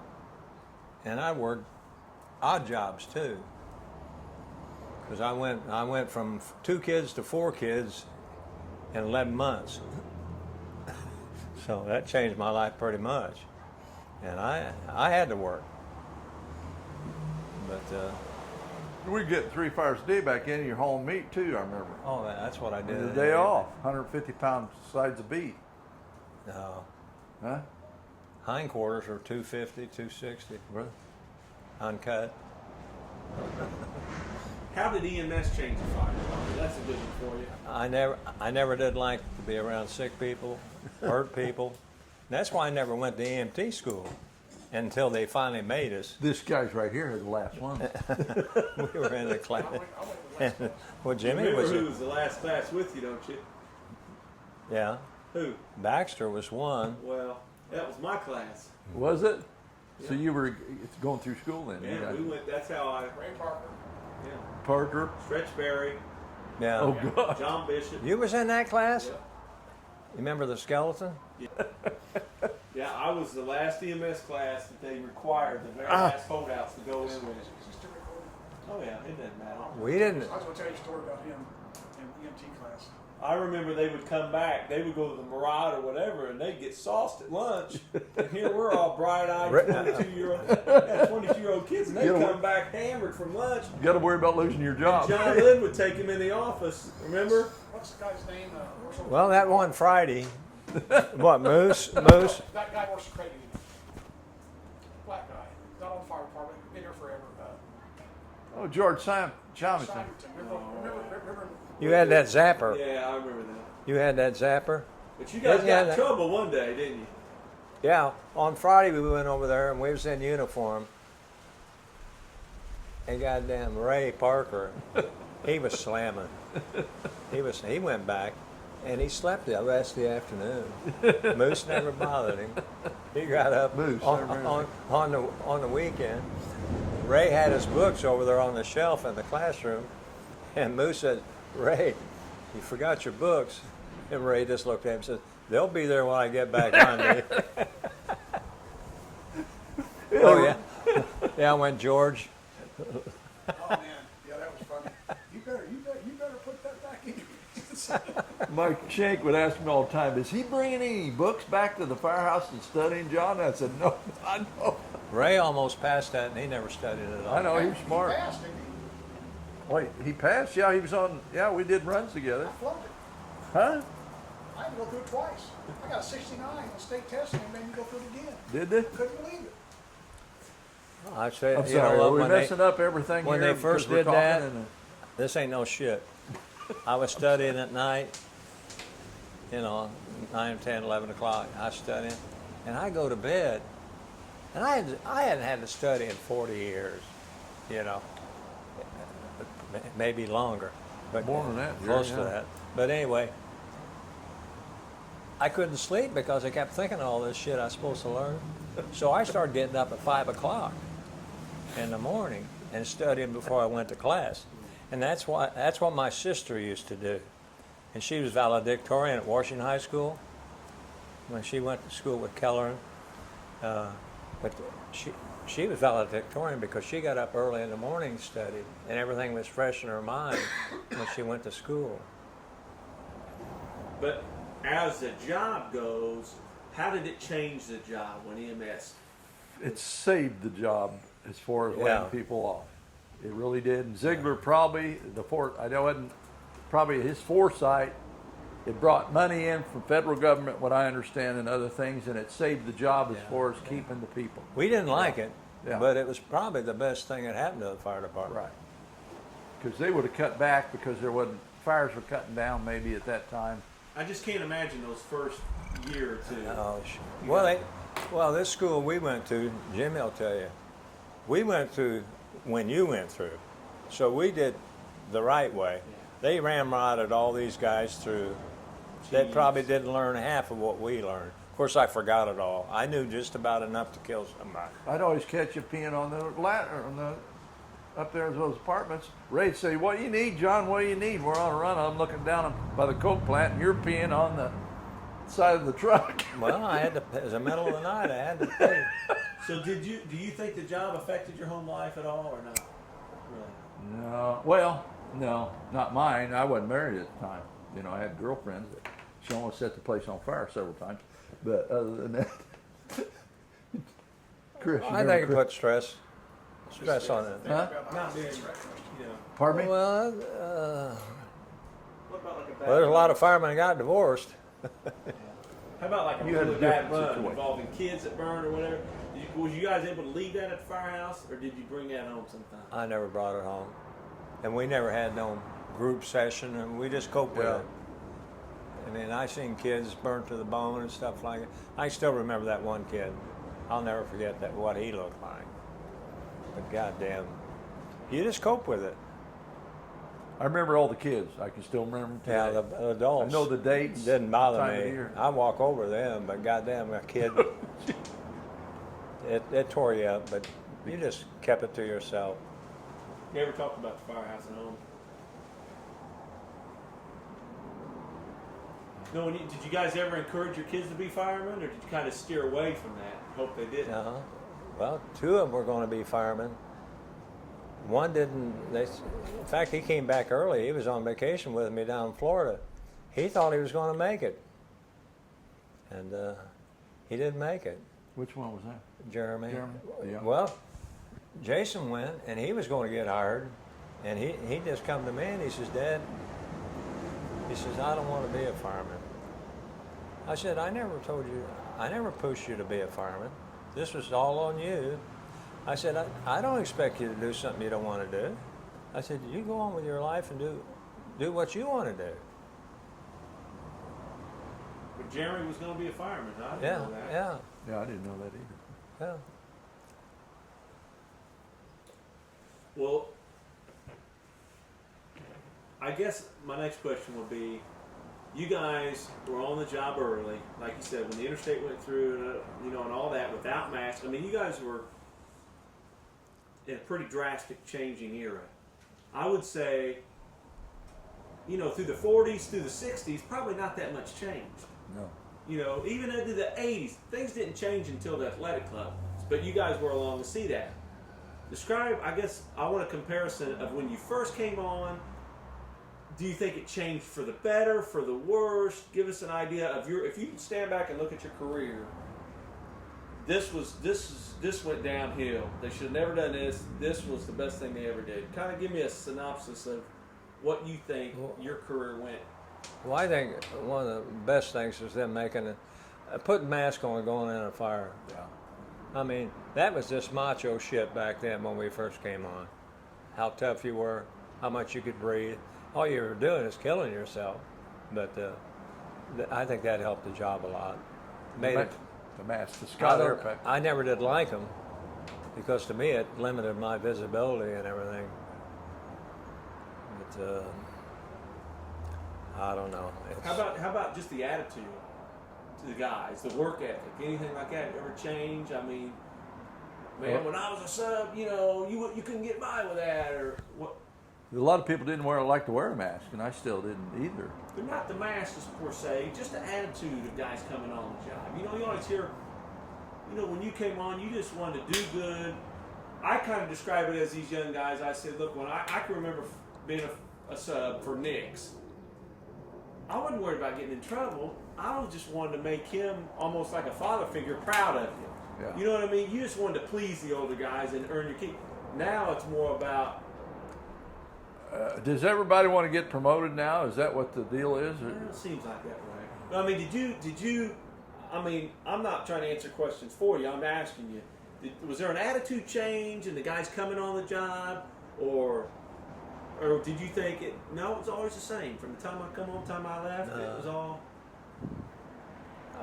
and I worked odd jobs too. because I went from 2 kids to 4 kids in 11 months. So that changed my life pretty much, and I had to work. But We get 3 fires a day back in. You're hauling meat too. I remember. oh, that's what I did. The day off, 150-pound sides of beef. No, Huh? hindquarters are 250, 260, Really? uncut. How did EMS change the fire department? That's a good one for you. I never did like to be around sick people, hurt people. That's why I never went to EMT school until they finally made us. This guy's right here, the last one. We were in the class. I went with the last class. Well, Jimmy Remember was. who was the last class with you, don't you? Yeah, Who? Baxter was one. Well, that was my class. Was it? So you were going through school then? Yeah, we went. That's how I. Ray Parker. Yeah. Parker. Stretch Berry, Yeah. Oh God. John Bishop. You was in that class? Yeah. You remember the skeleton? Yeah, I was the last EMS class that they required the very last holdouts to go in with. Is he still recording? Oh yeah, it doesn't matter. We didn't. I was going to tell you a story about him in EMT class. I remember they would come back, they would go to the Murad or whatever, and they'd get sauced at lunch. And here we're all bright-eyed 22-year-old kids, and they'd come back hammered from lunch. You got to worry about losing your job. John Lynn would take him in the office, remember? What's the guy's name? Well, that one Friday. What, Moose? That guy works for credit union. Black guy. Not on the fire department. Been there forever. Oh, George Simonton. Simonton. Remember You had that zapper. Yeah, I remember that. You had that zapper? But you guys Yeah, got in that- trouble one day, didn't you? Yeah. On Friday we went over there and we was in uniform. And goddamn Ray Parker, he was slamming. He went back and he slept the rest of the afternoon. Moose never bothered him. He got up Moose, I remember. on the weekend. Ray had his books over there on the shelf in the classroom, and Moose said, "Ray, you forgot your books." And Ray just looked at him and said, "They'll be there when I get back Monday." Oh yeah, yeah. I went, George. Oh man, yeah, that was funny. You better put that back in. Mike Shank would ask me all the time, is he bringing any books back to the firehouse and studying, John? I said, no, I know. Ray almost passed that, and he never studied at all. I know, he was smart. He passed, didn't he? Wait, he passed? Yeah, he was on, yeah, we did runs together. I flunked it. Huh? I had to go through it twice. I got a 69 on state test and they made me go through it again. Did they? Couldn't believe it. I say, I'm you sorry, know are what, we when messing up everything when here they first because we're did that, talking this ain't no shit. I was studying at night, 9, 10, 11 o'clock. I was studying, and I go to bed, and I hadn't had to study in 40 years, maybe longer, but More than that, close yeah. to that. But anyway, I couldn't sleep because I kept thinking of all this shit I was supposed to learn. So I started getting up at 5 o'clock in the morning and studying before I went to class. And that's what my sister used to do. And she was valedictorian at Washington High School when she went to school with Keller. But she was valedictorian because she got up early in the morning and studied, and everything was fresh in her mind when she went to school. But as the job goes, how did it change the job when EMS? it saved the job as far as Yeah. laying people off. It really did. And Ziegler probably, I know it wasn't probably his foresight, it brought money in from federal government, what I understand, and other things, and it saved the job as far as keeping the people. We didn't like it, Yeah. but it was probably the best thing that happened to the fire department. Right. Because they would have cut back because there wasn't, fires were cutting down maybe at that time. I just can't imagine those first year or two. Oh, sure. Well, this school we went to, Jimmy will tell you, we went through when you went through. So we did the right way. They ramrodded all these guys through. They probably didn't learn half of what we learned. Of course, I forgot it all. I knew just about enough to kill somebody. I'd always catch you peeing on the ladder, up there in those apartments. Ray'd say, "What do you need, John? What do you need?" We're on a run. I'm looking down by the coke plant, and you're peeing on the side of the truck. Well, I had to. It was the middle of the night. I had to pay. So do you think the job affected your home life at all or not? Really? No. Well, No, not mine. I wasn't married at the time. You know, I had girlfriends. She almost set the place on fire several times. But other than that, Chris, you I remember think it Chris? put stress on it. Huh? Not being, Pardon me? Well, What about like a bad there's a lot of firemen that got divorced. how about like a You had a really bad different run situation. involving kids that burned or whatever? Was you guys able to leave that at the firehouse, or did you bring that home sometime? I never brought it home, and we never had no group session, and we just coped with Yeah. it. I mean, I seen kids burnt to the bone and stuff like that. I still remember that one kid. I'll never forget that what he looked like. But goddamn, you just cope with it. I remember all the kids. I can still remember them Yeah, today. the adults. I know the dates. Didn't bother time of me. year. I walk over them, but goddamn, a kid, it tore you up. But you just kept it to yourself. You ever talked about the firehouse at home? No, did you guys ever encourage your kids to be firemen, or did you kind of steer away from that? Hope they didn't. Uh-huh. Well, two of them were going to be firemen. One didn't. In fact, he came back early. He was on vacation with me down in Florida. He thought he was going to make it, and he didn't make it. Which one was that? Jeremy. Yeah. Well, Jason went, and he was going to get hired, and he just come to me and he says, Dad, he says, I don't want to be a fireman. I said, I never told you, I never pushed you to be a fireman. This was all on you. I said, I don't expect you to do something you don't want to do. I said, you go on with your life and do what you want to do. But Jeremy was going to be a fireman. I didn't Yeah, know that. yeah, Yeah, I didn't know that either. yeah. Well, I guess my next question would be, you guys were on the job early, like you said, when the interstate went through, and all that without masks. I mean, you guys were in a pretty drastic changing era. I would say, through the 40s, through the 60s, probably not that much changed. No. Even into the 80s, things didn't change until the athletic club. But you guys were along to see that. Describe, I guess, I want a comparison of when you first came on. Do you think it changed for the better, for the worse? Give us an idea of if you stand back and look at your career, this went downhill. They should have never done this. This was the best thing they ever did. Kind of give me a synopsis of what you think your career went. Well, I think one of the best things is them putting masks on and going in a fire. Yeah. I mean, that was just macho shit back then when we first came on. How tough you were, how much you could breathe. All you were doing is killing yourself. But I think that helped the job a lot. Made it. The mask, the Scott Air Pack. I never did like them because to me it limited my visibility and everything. But I don't know. How about just the attitude to the guys, the work ethic, anything like that ever change? I mean, man, when I was a sub, you couldn't get by with that, or what? A lot of people didn't like to wear a mask, and I still didn't either. But not the masses per se, just the attitude of guys coming on the job. You always hear, when you came on, you just wanted to do good. I kind of describe it as these young guys. I said, look, when I can remember being a sub for Nick's, I wasn't worried about getting in trouble. I just wanted to make him almost like a father figure proud of you. Yeah. You know what I mean? You just wanted to please the older guys and earn your keep. Now it's more about, Does everybody want to get promoted now? Is that what the deal is? Or? it seems like that, right? But, I mean, did you? I mean, I'm not trying to answer questions for you. I'm asking you. Was there an attitude change in the guys coming on the job, or did you think it? No, it was always the same from the time I come on, the time I left. It was all.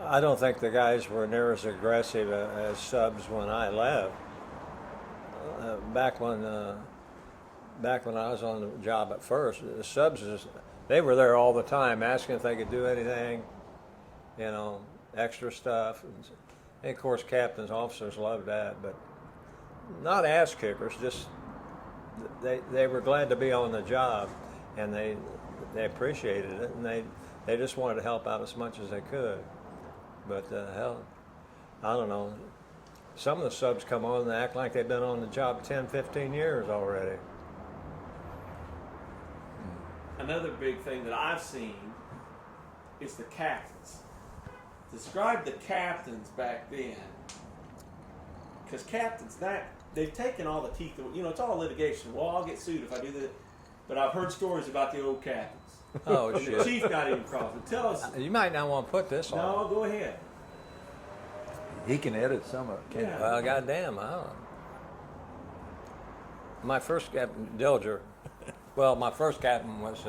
I don't think the guys were near as aggressive as subs when I left. Back when I was on the job at first, the subs they were there all the time, asking if they could do anything, extra stuff. And of course, captains, officers loved that, but not ass kickers. Just they were glad to be on the job, and they appreciated it, and they just wanted to help out as much as they could. But hell, I don't know. Some of the subs come on and act like they've been on the job 10, 15 years already. another big thing that I've seen is the captains. Describe the captains back then, because captains they've taken all the teeth. It's all litigation. Well, I'll get sued if I do this. But I've heard stories about the old captains. Oh, And shit. the chief got even crossed. Tell us. You might not want to put this on. No, go ahead. He can edit some of it, can't Yeah. Well, goddamn, I don't know. My first captain, Dilger. Well, my first captain was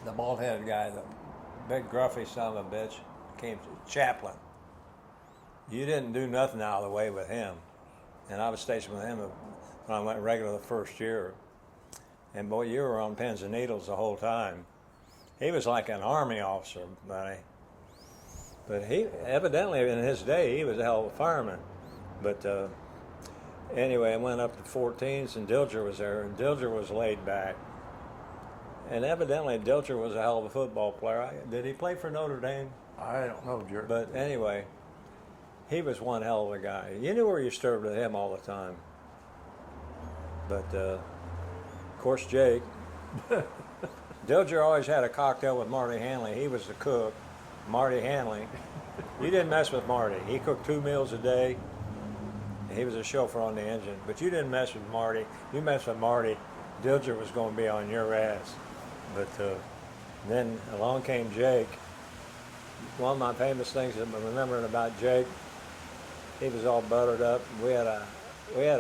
the bald-headed guy, the big gruffy son of a bitch, came to Chaplain. You didn't do nothing out of the way with him. And I was stationed with him when I went regular the first year. And boy, you were on pins and needles the whole time. He was like an army officer, buddy. But he, evidently in his day, he was a hell of a fireman. But anyway, I went up to 14s and Dilger was there, and Dilger was laid back. And evidently Dilger was a hell of a football player. Did he play for Notre Dame? I don't know, Jerry. But anyway, he was one hell of a guy. You knew where you stood with him all the time. But of course, Jake. Dilger always had a cocktail with Marty Hanley. He was the cook. Marty Hanley. You didn't mess with Marty. He cooked 2 meals a day. He was a chauffeur on the engine. But you didn't mess with Marty. You messed with Marty, Dilger was going to be on your ass. But then along came Jake. One of my famous things that I'm remembering about Jake, he was all buttered up. We had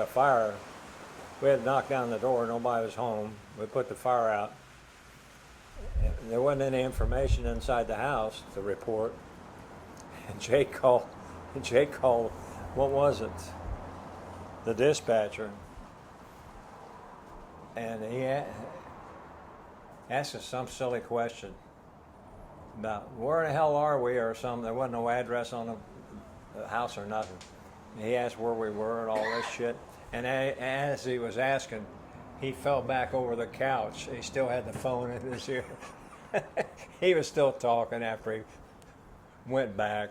a fire. We had to knock down the door. Nobody was home. We put the fire out. There wasn't any information inside the house to report. And Jake called, what was it? The dispatcher. And he asked us some silly question about where the hell are we or something. There wasn't no address on the house or nothing. And he asked where we were and all this shit. And as he was asking, he fell back over the couch. He still had the phone in his ear. He was still talking after he went back.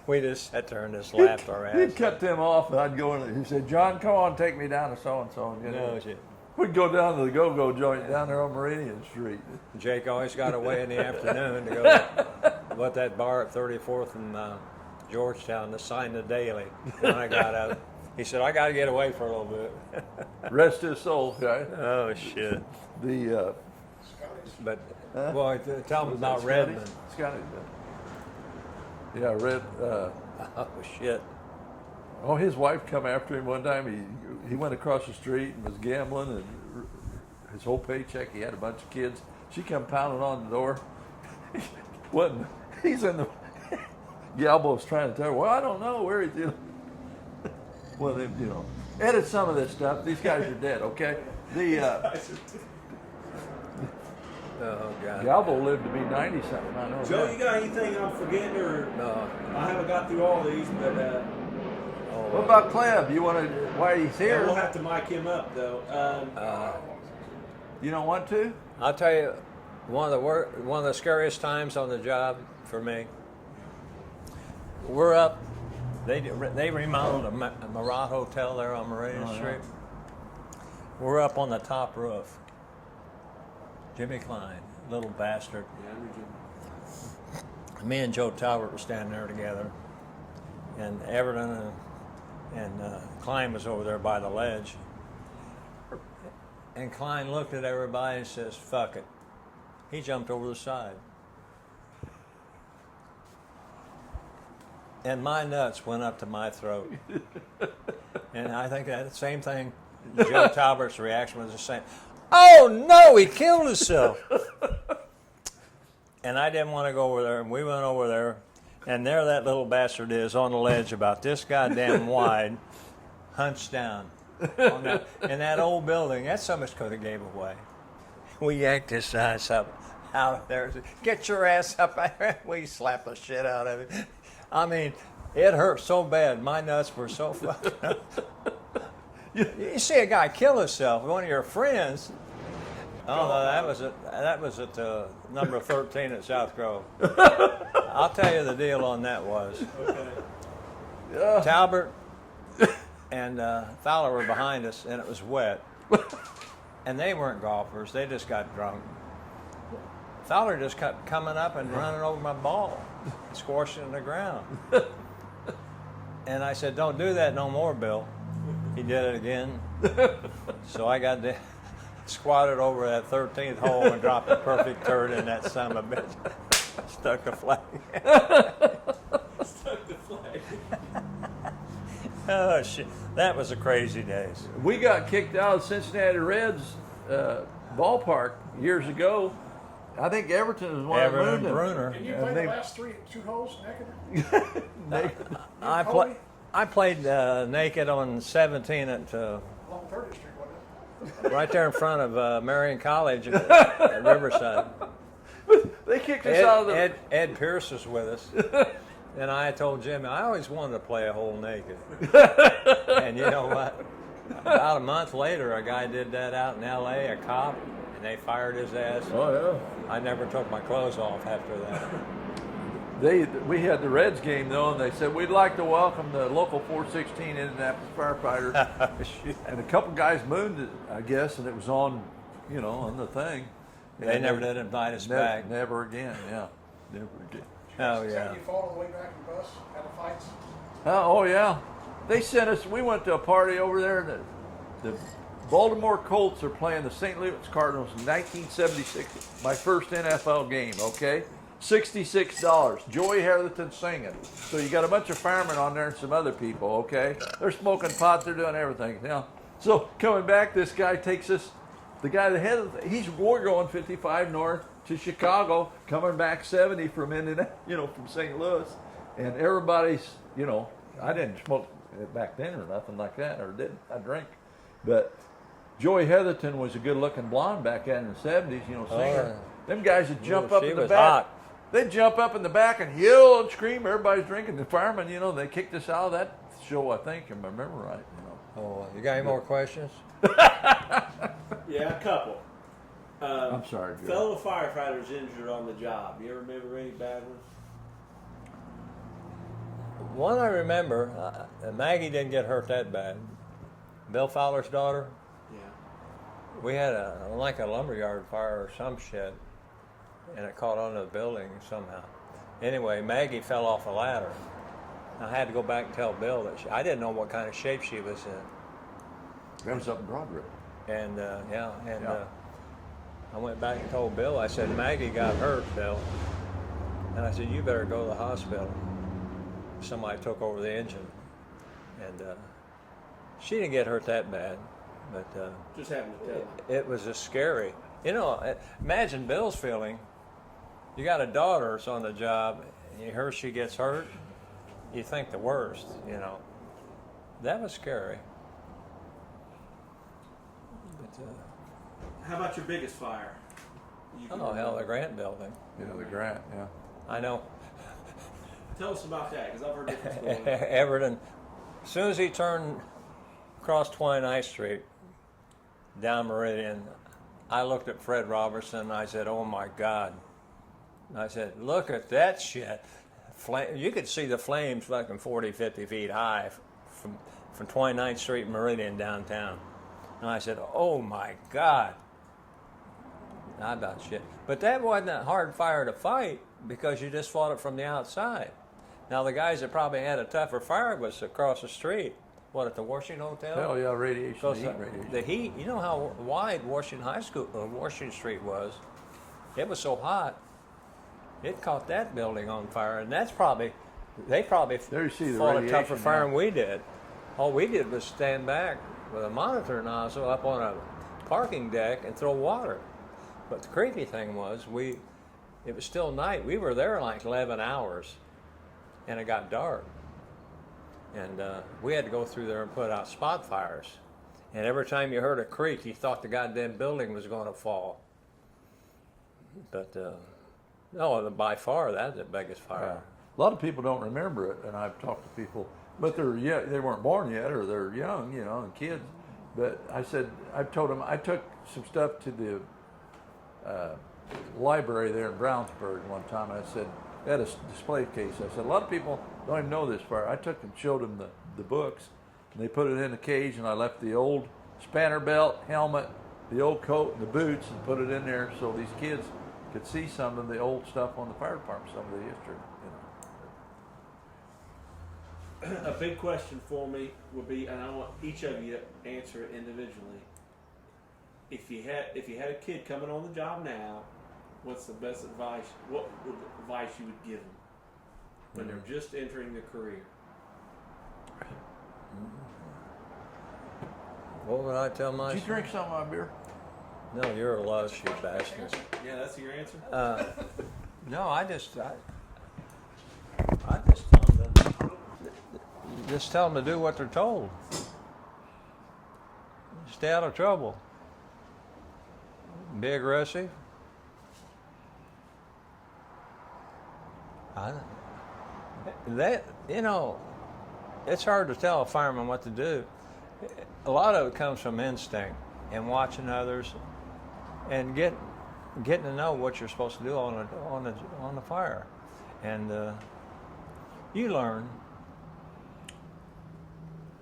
We just sat there and just laughed our He'd ass. cut them off, and I'd go in. He said, "John, come on, take me down to so-and-so." And No shit. we'd go down to the go-go joint down there on Meridian Street. Jake always got away in the afternoon to go to that bar at 34th and Georgetown to sign the Daily. When I got out, he said, "I got to get away for a little bit." Rest his soul, right? Oh shit! The But Huh? boy, tell him about Redmond. Scotty. Yeah, Red. Oh shit! Oh, his wife come after him one time. He went across the street and was gambling, and his whole paycheck. He had a bunch of kids. She come pounding on the door. He's in the. Galbo's trying to tell her. Well, I don't know where he's. Well, edit some of this stuff. These guys are dead. Okay. Oh god! Galbo lived to be 90 something. I know. Joe, that. you got anything I'm forgetting, or No. I haven't got through all these, but What about Cleb? You want to? Why he's yeah, here? we'll have to mic him up though. You don't want to? I'll tell you, one of the scariest times on the job for me. We're up. They remodeled a Marat Hotel there on Meridian Street. We're up on the top roof. Jimmy Klein, little bastard. Me and Joe Talbot were standing there together, and Everton and Klein was over there by the ledge. And Klein looked at everybody and says, "Fuck it." He jumped over the side. And my nuts went up to my throat. And I think that same thing, Joe Talbert's reaction was the same. "Oh no, he killed himself." And I didn't want to go over there, and we went over there, and there that little bastard is on the ledge about this goddamn wide, hunched down. In that old building, that so much could have gave away. We yanked his ass up out of there. "Get your ass up there." We slapped the shit out of him. I mean, it hurt so bad. My nuts were so fucked up. You see a guy kill himself, one of your friends. Oh, no, that was at number 13 at South Grove. I'll tell you the deal on that was. Okay. Talbert and Fowler were behind us, and it was wet. and they weren't golfers. They just got drunk. Fowler just kept coming up and running over my ball, squashing it in the ground. And I said, "Don't do that no more, Bill." He did it again. So I got squatted over that 13th hole and dropped a perfect turd in that son of a bitch. Stuck the flag. Stuck the flag. Oh shit! That was the crazy days. We got kicked out of Cincinnati Reds ballpark years ago. I think Everton was one Everton of and them. Bruner. And you And played they- the last two holes naked? I played naked on 17 at Along 30th Street, wasn't it? right there in front of Marion College at Riverside. They kicked us out of the. Ed Pierce was with us, and I told Jimmy I always wanted to play a hole naked. And you know what? About a month later, a guy did that out in L.A. A cop, and they fired his ass. Oh yeah. I never took my clothes off after that. We had the Reds game though, and they said we'd like to welcome the local 416 Indianapolis firefighters. And a couple guys mooned it, I guess, and it was on, on the thing. They And never did invite us never, back. Never again. Yeah, never again. Oh Is that yeah. when you fought on the way back in the bus? Had the fights? Oh yeah, they sent us. We went to a party over there. And the Baltimore Colts are playing the St. Louis Cardinals in 1976. My first NFL game. Okay, $66. Joey Heatherton singing. So you got a bunch of firemen on there and some other people. Okay, they're smoking pot. They're doing everything. So coming back, this guy takes us. The guy that had we're going 55 north to Chicago, coming back 70 from from St. Louis, and everybody's, I didn't smoke back then or nothing like that, or didn't. I drink, but Joey Heatherton was a good-looking blonde back then in the 70s, singer. yeah. Them guys would jump up She in the was back. hot. They'd jump up in the back and yell and scream. Everybody's drinking. The firemen, they kicked us out of that show, I think, if I remember right. Oh, you got any more questions? Yeah, a couple. I'm sorry, Joe. Fellow firefighters injured on the job. You ever remember any bad ones? One I remember, Maggie didn't get hurt that bad. Bill Fowler's daughter, Yeah. we had a lumberyard fire or some shit, and it caught on to the building somehow. Anyway, Maggie fell off a ladder. I had to go back and tell Bill that I didn't know what kind of shape she was in. That was up in Broadway. And Yeah. I went back and told Bill, I said, Maggie got hurt, Bill. And I said, you better go to the hospital. Somebody took over the engine. And she didn't get hurt that bad, but Just happened to tell. it was just scary. Imagine Bill's feeling. You got a daughter that's on the job, and you hear she gets hurt, you think the worst, That was scary. But, How about your biggest fire? You can oh, hell, remember? the Grant building. The Grant, yeah. I know. Tell us about that, because I've heard different stories. Everton, as soon as he turned across 29th Street, down Meridian, I looked at Fred Robertson and I said, oh my God. And I said, look at that shit. You could see the flames fucking 40, 50 feet high from 29th Street Meridian downtown. And I said, oh my God. Not about shit. But that wasn't a hard fire to fight because you just fought it from the outside. Now the guys that probably had a tougher fire was across the street. What, at the Washington Hotel? Hell yeah, radiation, Because heat radiation. the heat, you know how wide Washington Washington Street was? It was so hot, it caught that building on fire, and they probably There you see the fought a tougher radiation fire now. than we did. All we did was stand back with a monitor nozzle up on a parking deck and throw water. But the creepy thing was, it was still night. We were there like 11 hours, and it got dark. And we had to go through there and put out spot fires. And every time you heard a creak, you thought the goddamn building was going to fall. But no, by far, that's the biggest fire. A lot of people don't remember it, and I've talked to people, but they weren't born yet, or they're young, and kids. But I've told them, I took some stuff to the library there in Brownsburg one time, and I said, they had a display case. I said, a lot of people don't even know this fire. I took and showed them the books, and they put it in a cage, and I left the old spanner belt, helmet, the old coat and the boots and put it in there so these kids could see some of the old stuff on the fire department, some of the history. A big question for me would be, and I want each of you to answer it individually. If you had a kid coming on the job now, what's the best advice? What advice you would give them when they're just entering their career? What would I tell my Did you drink some of my beer? No, you're a lush, you bastard. Yeah, that's your answer. No, I just tell them to do what they're told. Stay out of trouble. Be aggressive. It's hard to tell a fireman what to do. A lot of it comes from instinct and watching others, and getting to know what you're supposed to do on the fire, and you learn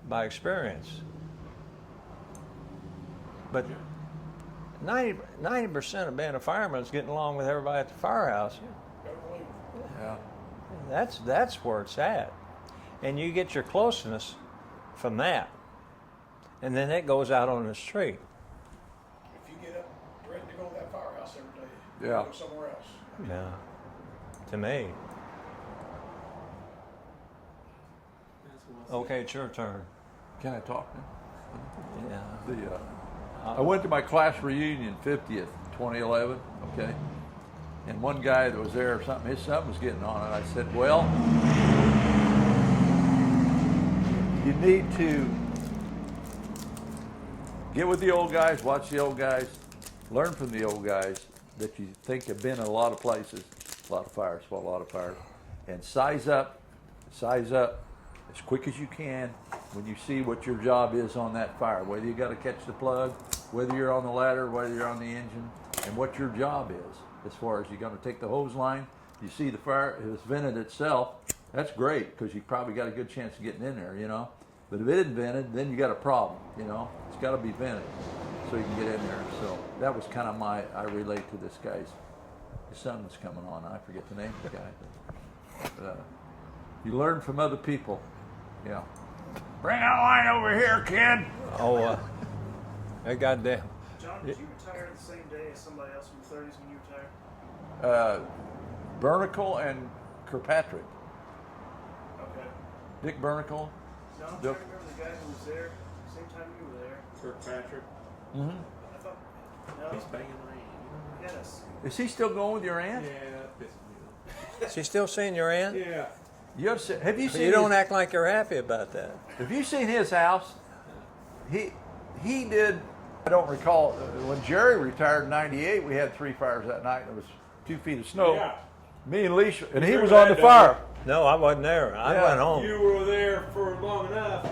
by experience. But 90% of being a fireman is getting along with everybody at the firehouse. Yeah. That's where it's at, and you get your closeness from that, and then it goes out on the street. If you get up ready to go to that firehouse every day, you Yeah. go somewhere else. Yeah, to me. Okay, it's your turn. Can I talk now? Yeah. I went to my class reunion, 50th, 2011, okay? And one guy that was there, his son was getting on it. I said, well, you need to get with the old guys, watch the old guys, learn from the old guys that you think have been in a lot of places, a lot of fires, fought a lot of fires, and size up as quick as you can when you see what your job is on that fire, whether you got to catch the plug, whether you're on the ladder, whether you're on the engine, and what your job is. As far as you're going to take the hose line, you see the fire, if it's vented itself, that's great because you probably got a good chance of getting in there, you know. But if it isn't vented, then you got a problem, you know. It's got to be vented so you can get in there. So that was kind of I relate to this guy's, his son was coming on. I forget the name of the guy. But, you learn from other people. Yeah. Bring that line over here, kid. Oh, goddamn. John, did you retire the same day as somebody else from the 30s when you retired? Bernicle and Kirkpatrick. Okay. Dick Bernicle. No, I'm trying Dick. to remember the guy who was there same time you were there. Kirkpatrick. Mm-hmm. I thought, no, He's banging my hand. yes. Is he still going with your aunt? Yeah, that pisses me off. She still seeing your aunt? Yeah. Have you seen? You don't act like you're happy about that. Have you seen his house? He did. I don't recall when Jerry retired in '98. We had 3 fires that night. It was 2 feet of snow. Yeah. Me and Leisha, and he Remember was on the that, fire. No, I wasn't there. I Yeah. went home. You were there for long enough.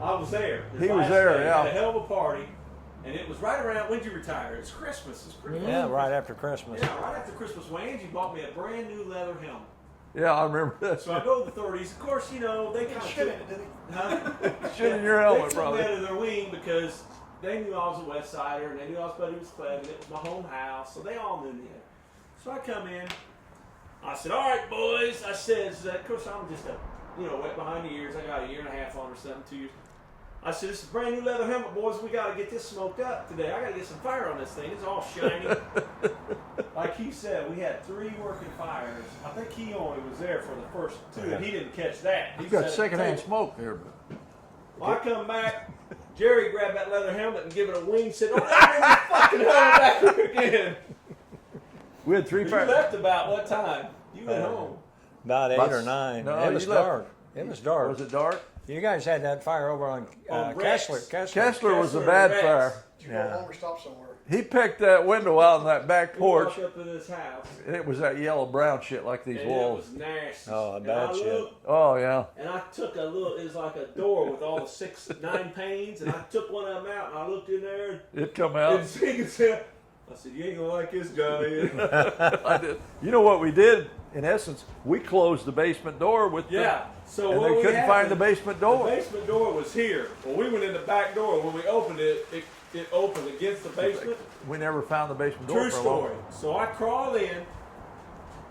I was there. His He was last there, day. yeah. Had a hell of a party, and it was right around when did you retire? It's Christmas. It's pretty Yeah, right after Christmas. Yeah, right after Christmas. Well, Angie bought me a brand new leather helmet. Yeah, I remember that. So I go to the 30s. Of course, you know they kind of Shit in it, didn't he? Huh? Shit in your They helmet, took me brother. under their wing because they knew I was a West Sider and they knew I was Buddy was Cleb and it was my home house, so they all knew me. So I come in. I said, "All right, boys." I says, "Of course, I'm just wet behind the ears. I got a year and a half on or something, 2 years." I said, "This is a brand new leather helmet, boys. We got to get this smoked up today. I got to get some fire on this thing. It's all shiny." Like he said, we had 3 working fires. I think he only was there for the first 2, and he didn't catch that. He You got sat at the secondhand table. smoke there, but Well, I come back. Jerry grabbed that leather helmet and gave it a wing. Said, "Oh, bring the fucking helmet back here again." we had 3 You fires. left about what time? You went home. About 8 About or 9. no, it was you left- dark. It was dark. Was it dark? You guys had that fire over on Rex. Kessler. Kessler was the Kessler bad Rex. fire. Did you Yeah. go home or stop somewhere? He picked that window out on that back We porch, walked up in his house, and it was that yellow brown shit like these and walls. it was nasty. Oh, And bad I shit. looked, Oh yeah. and I took a look. It was like a door with all the 6, 9 panes, and I took one of them out, and I looked in there, It come and out. Zinkan said, I said, "You ain't gonna like this, Johnny." I did. You know what we did? in essence, we closed the basement door with Yeah. So and what they we couldn't find the happened- basement door. The basement door was here. Well, we went in the back door. When we opened it, it opened against the basement. We never found the basement door True for a long story. So I crawl in.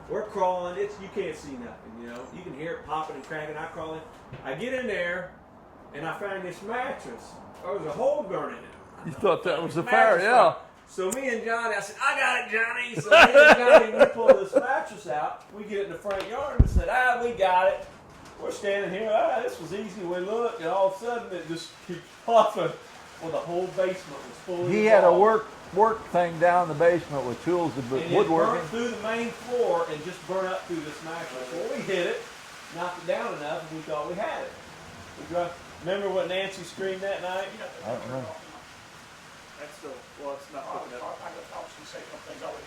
We're crawling. You can't see nothing. You know, you can hear it popping and cracking. I crawl in. I get in there, and I find this mattress. There was a hole burning in it. You thought that was the fire, Mattress yeah. fire. So me and Johnny, I said, I got it, Johnny. So me and Johnny, we pull this mattress out. We get it in the front yard and said, we got it. We're standing here. This was easy. We look, and all of a sudden it just keeps popping. Well, the whole basement was full. He had a work thing down in the basement with tools and and woodworking. it burnt through the main floor and just burnt up through this mattress. Well, we hit it, knocked it down enough, and we thought we had it. Remember what Nancy screamed that night? I don't know. That's still, well, it's not I cooking up. was going to say something.